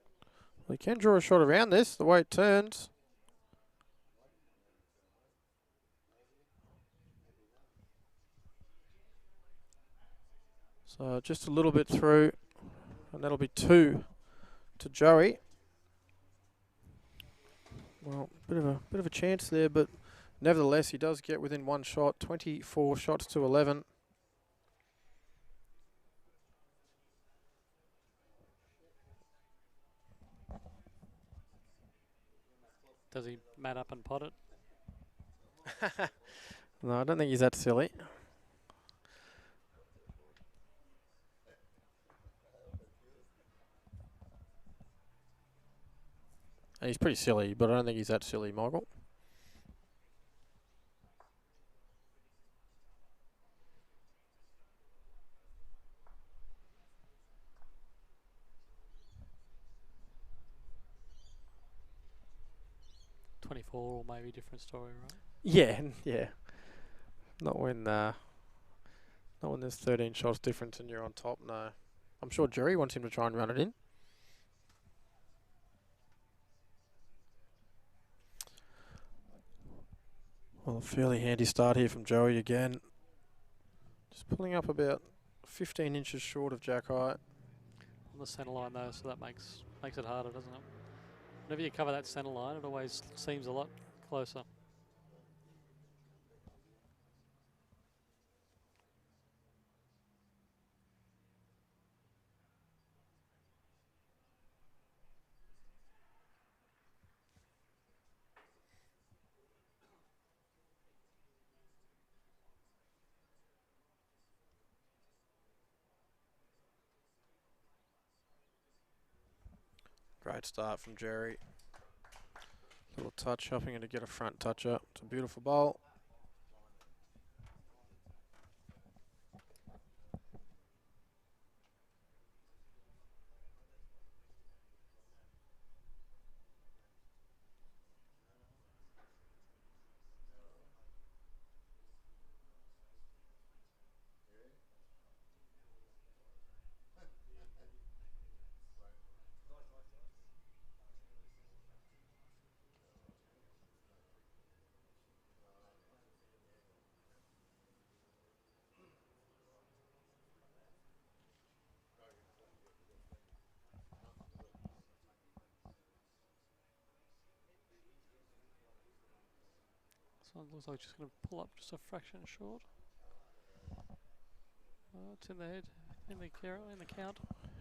Well, he can draw a shot around this, the way it turns. So just a little bit through, and that'll be 2 to Joey. Well, bit of a chance there, but nevertheless, he does get within 1 shot. 24 shots to 11. Does he mat up and pot it? No, I don't think he's that silly. And he's pretty silly, but I don't think he's that silly, Michael. $24 or maybe a different story, right? Yeah, yeah. Not when there's 13 shots difference and you're on top. No, I'm sure Jerry wants him to try and run it in. Well, a fairly handy start here from Joey again. Just pulling up about 15 inches short of Jack High. On the centre line though, so that makes it harder, doesn't it? Whenever you cover that centre line, it always seems a lot closer. Great start from Jerry. Little touch, helping him to get a front touch up. It's a beautiful bowl. So it looks like just going to pull up just a fraction short. It's in the head, in the count.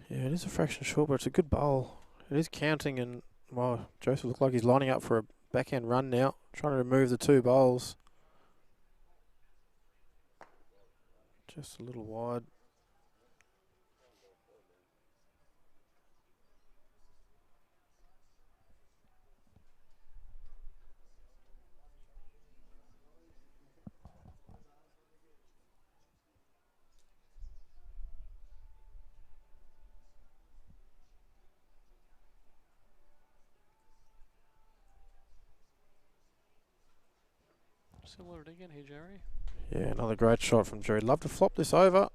Yeah, it is a fraction short, but it's a good bowl. It is counting, and well, Joseph looks like he's lining up for a backhand run now, trying to remove the 2 bowls. Just a little wide. Similar again here, Jerry. Yeah, another great shot from Jerry. Love to flop this over.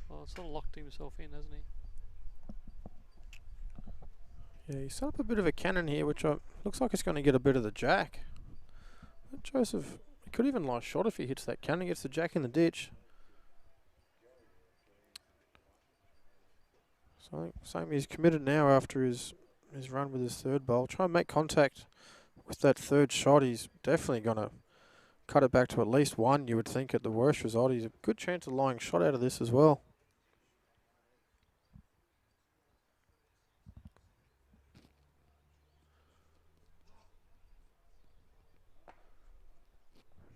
Well, sort of locked himself in, hasn't he? Yeah, he set up a bit of a cannon here, which looks like it's going to get a bit of the jack. But Joseph, he could even lie shot if he hits that cannon, gets the jack in the ditch. So I think same, he's committed now after his run with his 3rd bowl. Try and make contact with that 3rd shot. He's definitely going to cut it back to at least 1, you would think, at the worst result. He's a good chance of lying shot out of this as well.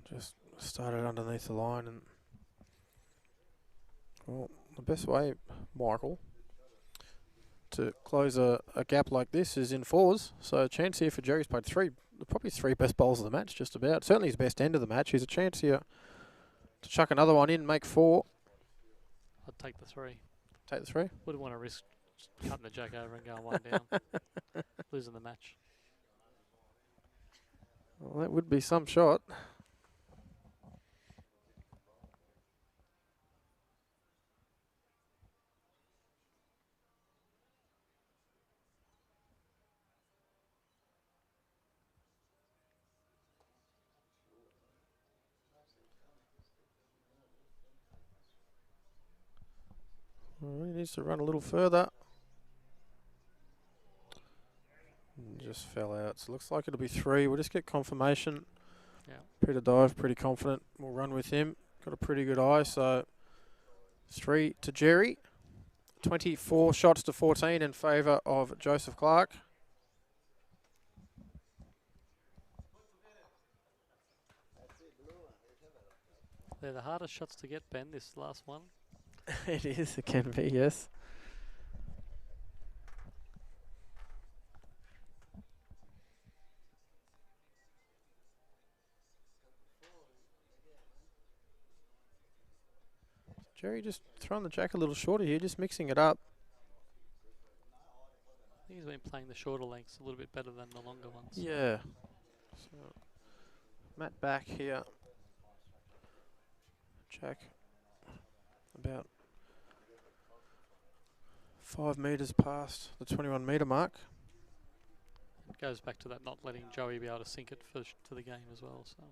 Just started underneath the line, and well, the best way, Michael, to close a gap like this is in 4s. So a chance here for Jerry's played probably 3 best bowls of the match, just about. Certainly his best end of the match. He's a chance here to chuck another one in, make 4. I'd take the 3. Take the 3. Wouldn't want to risk cutting the jack over and going 1 down, losing the match. Well, that would be some shot. Well, he needs to run a little further. And just fell out. So looks like it'll be 3. We'll just get confirmation. Yeah. Peter Dive, pretty confident. We'll run with him. Got a pretty good eye. So 3 to Jerry. 24 shots to 14 in favour of Joseph Clark. They're the hardest shots to get, Ben, this last one. It is. It can be, yes. Jerry just throwing the jack a little shorter here, just mixing it up. I think he's been playing the shorter lengths a little bit better than the longer ones. Yeah. So Matt back here. Jack about 5 metres past the 21 metre mark. It goes back to that not letting Joey be able to sink it to the game as well. So.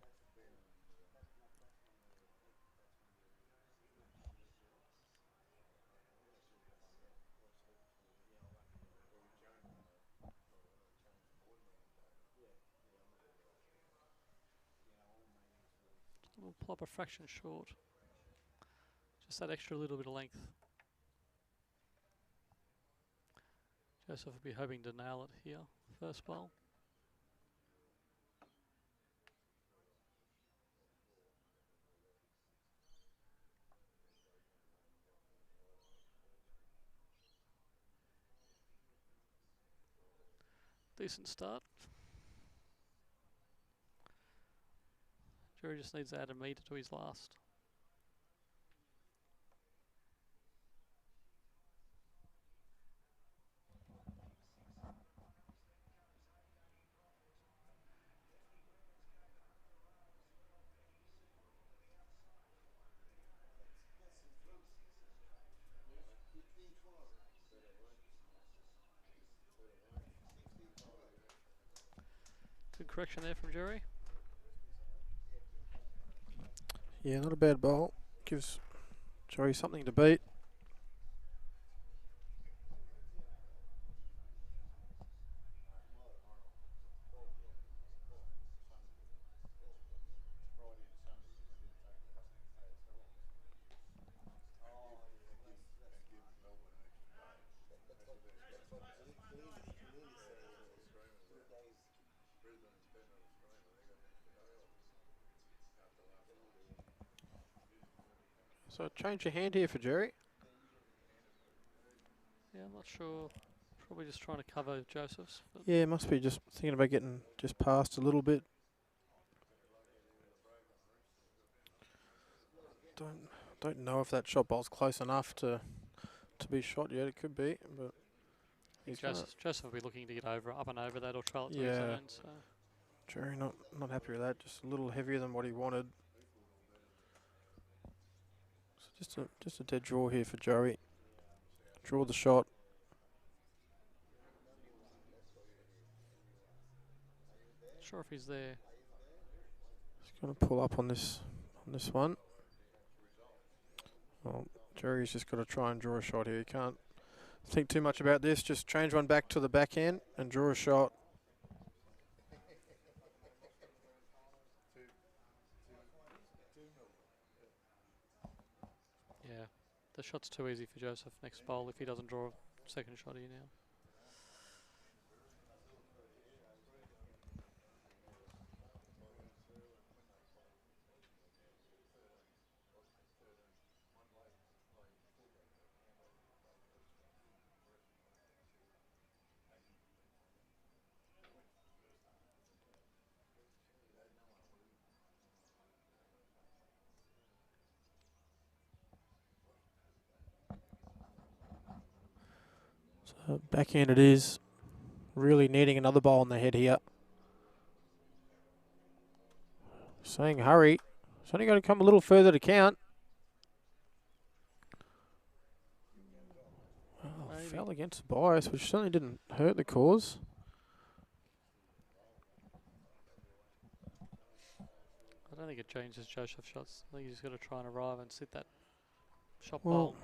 We'll plop a fraction short. Just that extra little bit of length. Joseph will be hoping to nail it here, first bowl. Decent start. Jerry just needs to add a metre to his last. Good correction there from Jerry. Yeah, not a bad bowl. Gives Joey something to beat. So change your hand here for Jerry. Yeah, I'm not sure. Probably just trying to cover Joseph's. Yeah, must be just thinking about getting just past a little bit. Don't know if that shot bowl's close enough to be shot yet. It could be, but Joseph will be looking to get up and over that or trail it to his yeah. zone. So. Jerry not happy with that. Just a little heavier than what he wanted. So just a dead draw here for Joey. Draw the shot. Not sure if he's there. He's going to pull up on this one. Well, Jerry's just got to try and draw a shot here. He can't think too much about this. Just change one back to the backhand and draw a shot. Yeah, the shot's too easy for Joseph next bowl if he doesn't draw a second shot here now. So backhand it is. Really needing another bowl on the head here. Saying hurry. It's only got to come a little further to count. Well, fell against the bias, which certainly didn't hurt the cause. I don't think it changes Joseph's shots. I think he's got to try and arrive and sit that shot Well, bowl.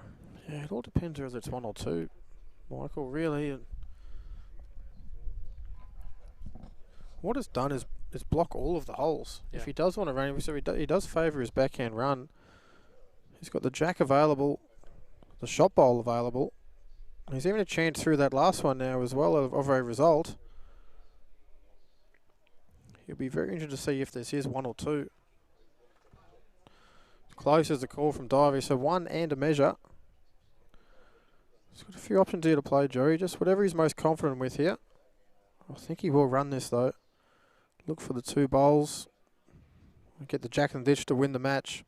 yeah, it all depends whether it's 1 or 2, Michael, really. And what it's done is block all of the holes. Yeah. If he does want to run, so he does favour his backhand run. He's got the jack available, the shot bowl available. He's even a chance through that last one now as well of a result. He'll be very interested to see if this is 1 or 2. Close as the call from Divey, so 1 and a measure. He's got a few options here to play, Joey. Just whatever he's most confident with here. I think he will run this though. Look for the 2 bowls. Get the jack and ditch to win the match.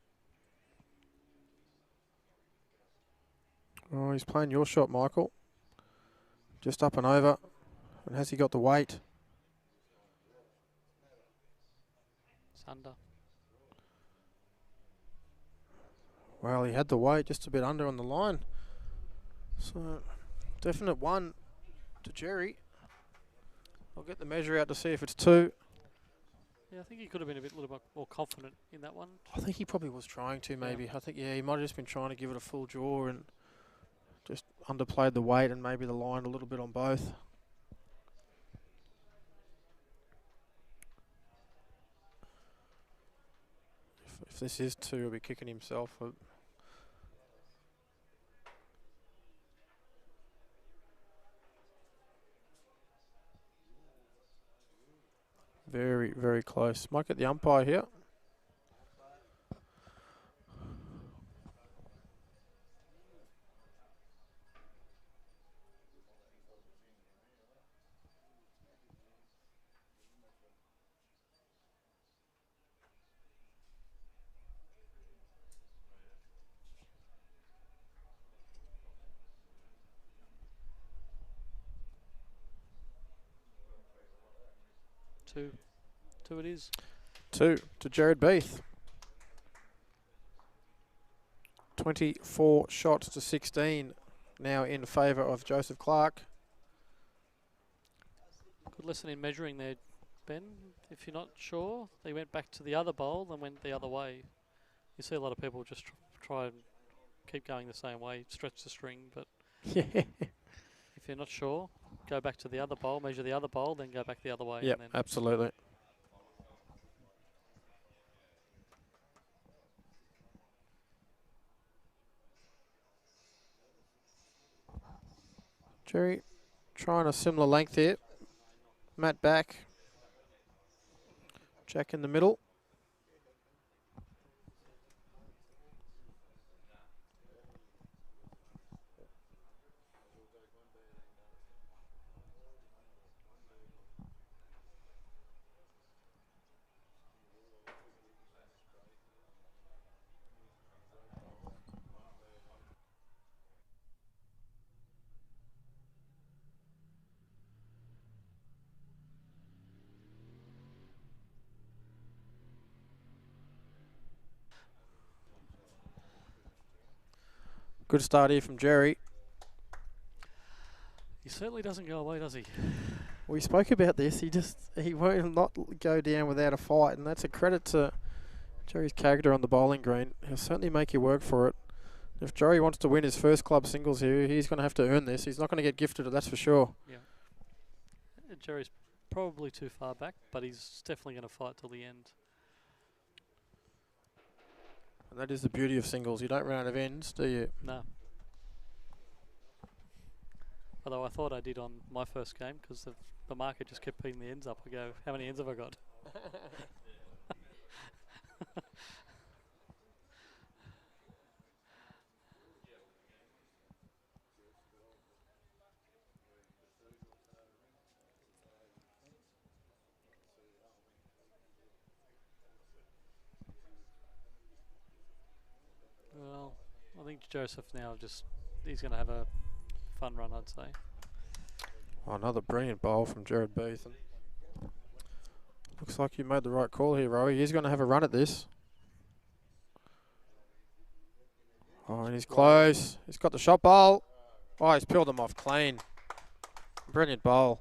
Oh, he's playing your shot, Michael. Just up and over. And has he got the weight? It's under. Well, he had the weight, just a bit under on the line. So, definite 1 to Jerry. I'll get the measure out to see if it's 2. Yeah, I think he could have been a little bit more confident in that one. I think he probably was trying to, maybe. Yeah. I think, yeah, he might have just been trying to give it a full jaw and just underplayed the weight and maybe the line a little bit on both. If this is 2, he'll be kicking himself. Very, very close. Might get the umpire here. Two it is. 2 to Jared Beath. 24 shots to 16 now in favour of Joseph Clark. Good lesson in measuring there, Ben. If you're not sure, they went back to the other bowl and went the other way. You see a lot of people just try and keep going the same way, stretch the string, but Yeah. if you're not sure, go back to the other bowl, measure the other bowl, then go back the other way. Yep, and then absolutely. Jerry trying a similar length here. Matt back. Jack in the middle. Good start here from Jerry. he certainly doesn't go away, does he? We spoke about this. He won't not go down without a fight, and that's a credit to Jerry's character on the bowling green. He'll certainly make you work for it. If Jerry wants to win his first club singles here, he's going to have to earn this. He's not going to get gifted it, that's for sure. Yeah. Jerry's probably too far back, but he's definitely going to fight till the end. And that is the beauty of singles. You don't run out of ends, do you? No. Although I thought I did on my first game because the market just kept picking the ends up. I go, how many ends have I got? Well, I think Joseph now he's going to have a fun run, I'd say. Oh, another brilliant bowl from Jared Beath. Looks like you made the right call here, Rowie. He's going to have a run at this. Oh, and he's close. He's got the shot bowl. Oh, he's peeled them off clean. Brilliant bowl.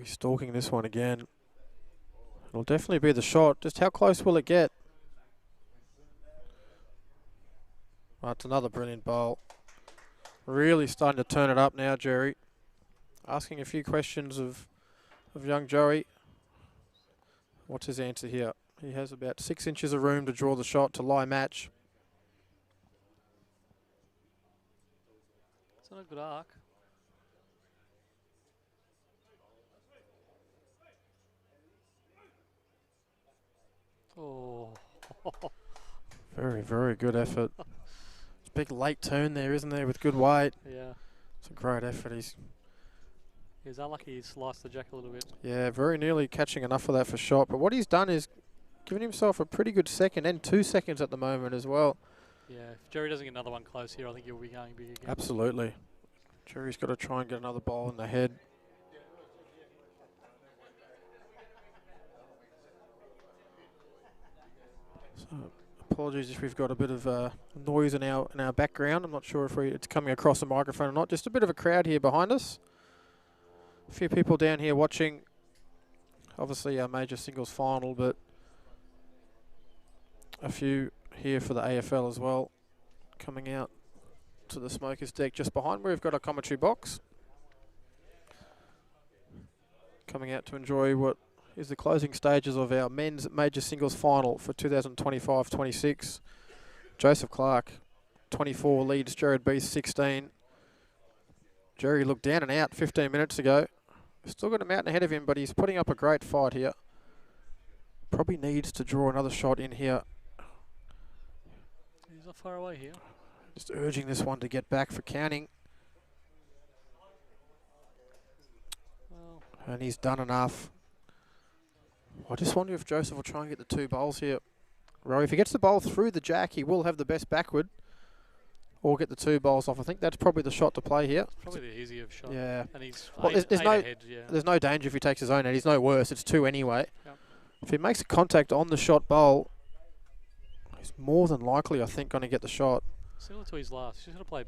Jerry stalking this one again. It'll definitely be the shot. Just how close will it get? That's another brilliant bowl. Really starting to turn it up now, Jerry. Asking a few questions of young Joey. What's his answer here? He has about 6 inches of room to draw the shot to lie match. It's not a good arc. Oh. Very, very good effort. It's a big late turn there, isn't there, with good weight. Yeah. It's a great effort. He's unlucky he sliced the jack a little bit. Yeah, very nearly catching enough of that for shot. But what he's done is given himself a pretty good second and 2 seconds at the moment as well. Yeah, if Jerry doesn't get another one close here, I think he'll be going big again. Absolutely. Jerry's got to try and get another ball in the head. So, apologies if we've got a bit of noise in our background. I'm not sure if it's coming across the microphone or not. Just a bit of a crowd here behind us. A few people down here watching. Obviously our major singles final, but a few here for the AFL as well. Coming out to the smokers deck just behind where we've got a commentary box. Coming out to enjoy what is the closing stages of our men's major singles final for 2025-26. Joseph Clark, 24, leads Jared Beath, 16. Jerry looked down and out 15 minutes ago. Still got a mountain ahead of him, but he's putting up a great fight here. Probably needs to draw another shot in here. He's not far away here. Just urging this one to get back for counting. Well, And he's done enough. I just wonder if Joseph will try and get the 2 bowls here. Row, if he gets the bowl through the jack, he will have the best backward. Or get the 2 bowls off. I think that's probably the shot to play here. it's probably the easier shot. Yeah. And he's Well, eight ahead, yeah. There's no danger if he takes his own head. He's no worse. It's 2 anyway. Yep. If he makes a contact on the shot bowl, he's more than likely, I think, going to get the shot. Similar to his last. He's just got to play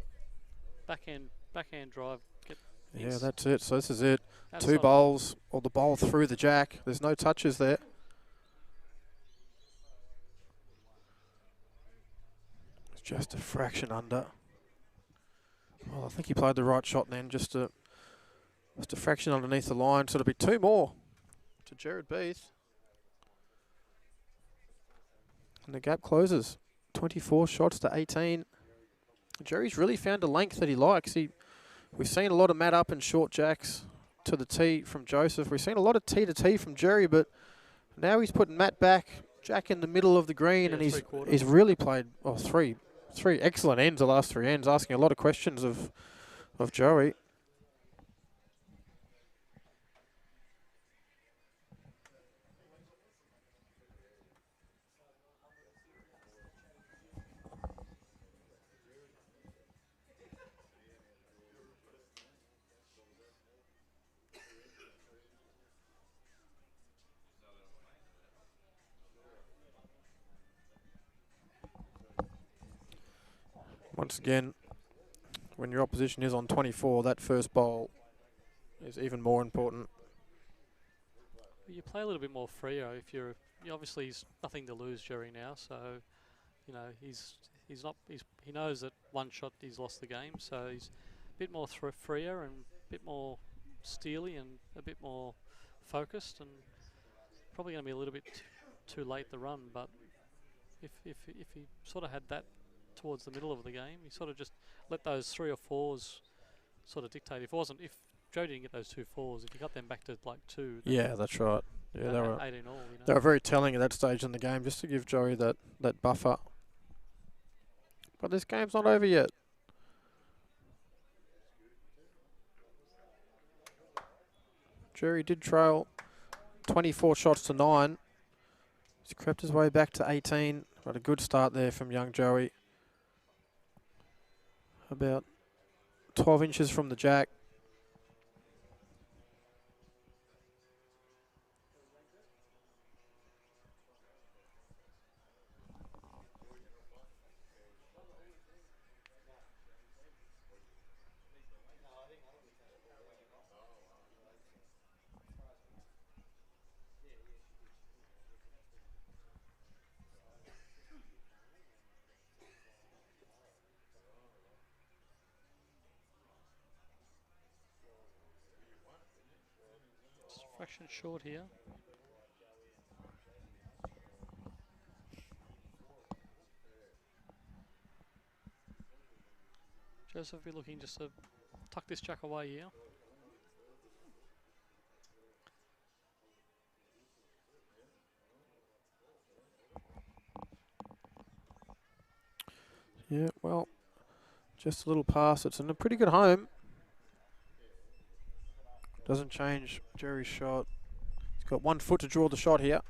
backhand drive. Yeah, that's it. So this is it. That's 2 not- bowls or the bowl through the jack. There's no touches there. It's just a fraction under. Well, I think he played the right shot then. Just a fraction underneath the line. So it'll be 2 more to Jared Beath. And the gap closes. 24 shots to 18. Jerry's really found a length that he likes. We've seen a lot of mat up and short jacks to the tee from Joseph. We've seen a lot of tee to tee from Jerry, but now he's putting mat back, jack in the middle of the green, Yeah, and three-quarter. he's really played three excellent ends, the last 3 ends, asking a lot of questions of Joey. Once again, when your opposition is on 24, that first bowl is even more important. You play a little bit more freer if you're. Obviously, he's nothing to lose, Jerry, now. So, you know, he knows that one shot he's lost the game. So he's a bit more freer and a bit more steely and a bit more focused, and probably going to be a little bit too late the run. But if he sort of had that towards the middle of the game, he sort of just let those 3 or 4s sort of dictate. If Joe didn't get those 2 4s, if he got them back to like 2, Yeah, that's right. Yeah, they were 18 all. You know? they were very telling at that stage in the game, just to give Joey that buffer. But this game's not over yet. Jerry did trail 24 shots to 9. He's crept his way back to 18. Got a good start there from young Joey. About 12 inches from the jack. fraction short here. Joseph, be looking just to tuck this jack away here. Yeah, well, just a little pass. It's in a pretty good home. Doesn't change Jerry's shot. He's got 1 foot to draw the shot here.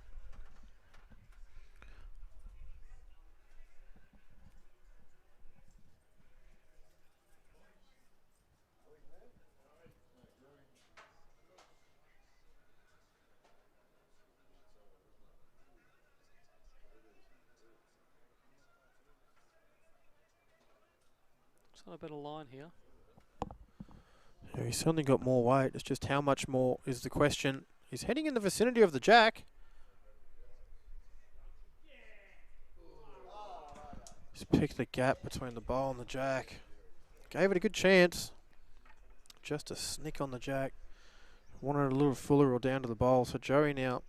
It's not a better line here. Yeah, he's certainly got more weight. It's just how much more is the question. He's heading in the vicinity of the jack. He's picked the gap between the bowl and the jack. Gave it a good chance. Just a snick on the jack. Wanted a little fuller or down to the bowl. So Joey now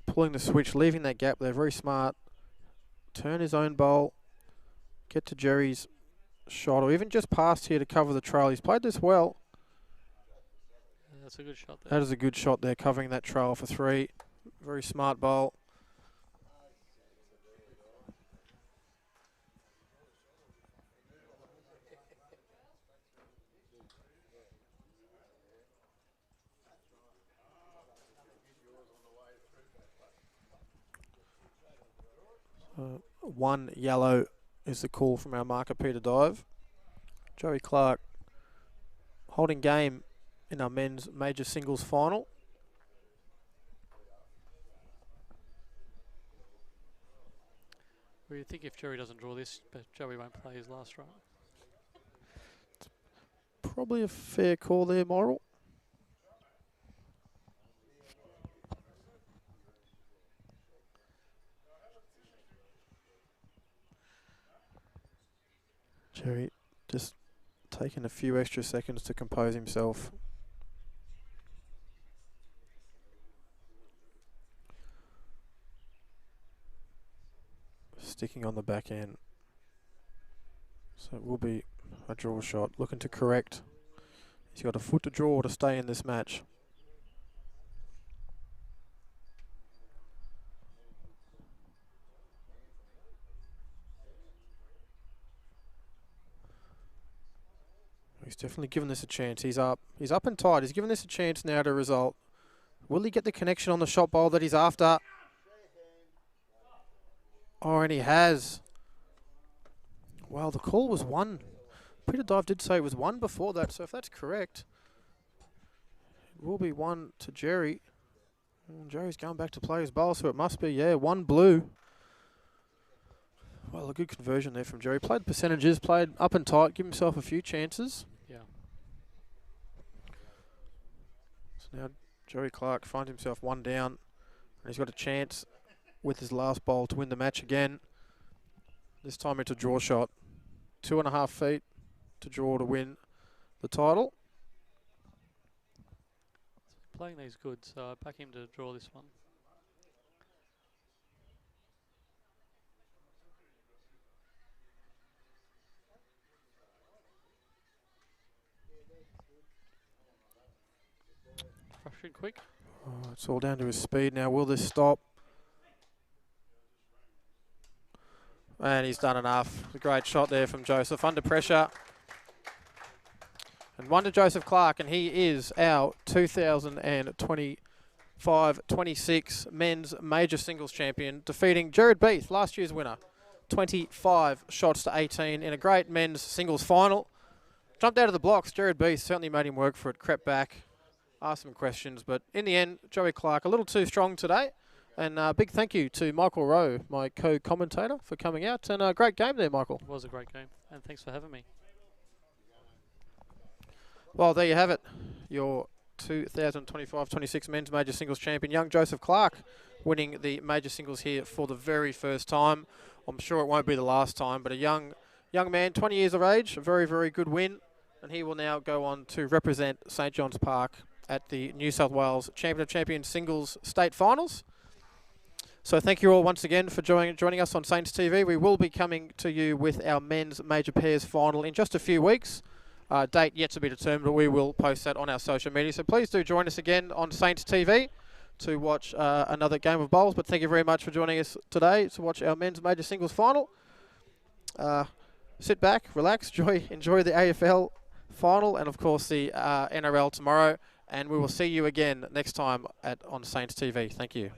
pulling the switch, leaving that gap there. Very smart. Turn his own bowl. Get to Jerry's shot, or even just past here to cover the trail. He's played this well. Yeah, that's a good shot there. That is a good shot there, covering that trail for 3. Very smart bowl. One yellow is the call from our marker, Peter Dive. Joey Clark holding game in our men's major singles final. Well, you think if Jerry doesn't draw this, but Joey won't play his last run. Probably a fair call there, Moral. Jerry just taking a few extra seconds to compose himself. Sticking on the back end. So it will be a draw shot. Looking to correct. He's got a foot to draw to stay in this match. He's definitely given this a chance. He's up and tight. He's given this a chance now to result. Will he get the connection on the shot bowl that he's after? Oh, and he has. Well, the call was 1. Peter Dive did say it was 1 before that, so if that's correct, it will be 1 to Jerry. And Jerry's going back to play his bowl, so it must be, yeah, 1 blue. Well, a good conversion there from Jerry. Played percentages, played up and tight, give himself a few chances. Yeah. So now Joey Clark finds himself 1 down, and he's got a chance with his last bowl to win the match again. This time it's a draw shot. 2.5 feet to draw to win the title. Playing these good, so I back him to draw this one. Rushing quick. Oh, it's all down to his speed now. Will this stop? And he's done enough. A great shot there from Joseph under pressure. And 1 to Joseph Clark, and he is our 2025-26 men's major singles champion, defeating Jared Beath, last year's winner. 25 shots to 18 in a great men's singles final. Jumped out of the blocks. Jared Beath certainly made him work for it, crept back, asked some questions, but in the end, Joey Clark a little too strong today. And big thank you to Michael Rowe, my co-commentator, for coming out. And a great game there, Michael. It was a great game, and thanks for having me. Well, there you have it. Your 2025-26 men's major singles champion, young Joseph Clark, winning the major singles here for the very first time. I'm sure it won't be the last time, but a young man, 20 years of age, a very, very good win. And he will now go on to represent St. John's Park at the New South Wales Champion of Champions Singles State Finals. So thank you all once again for joining us on Saints TV. We will be coming to you with our men's major pairs final in just a few weeks. Date yet to be determined, but we will post that on our social media. So please do join us again on Saints TV to watch another game of bowls. But thank you very much for joining us today to watch our men's major singles final. Sit back, relax, enjoy the AFL final and of course the NRL tomorrow. And we will see you again next time on Saints TV. Thank you.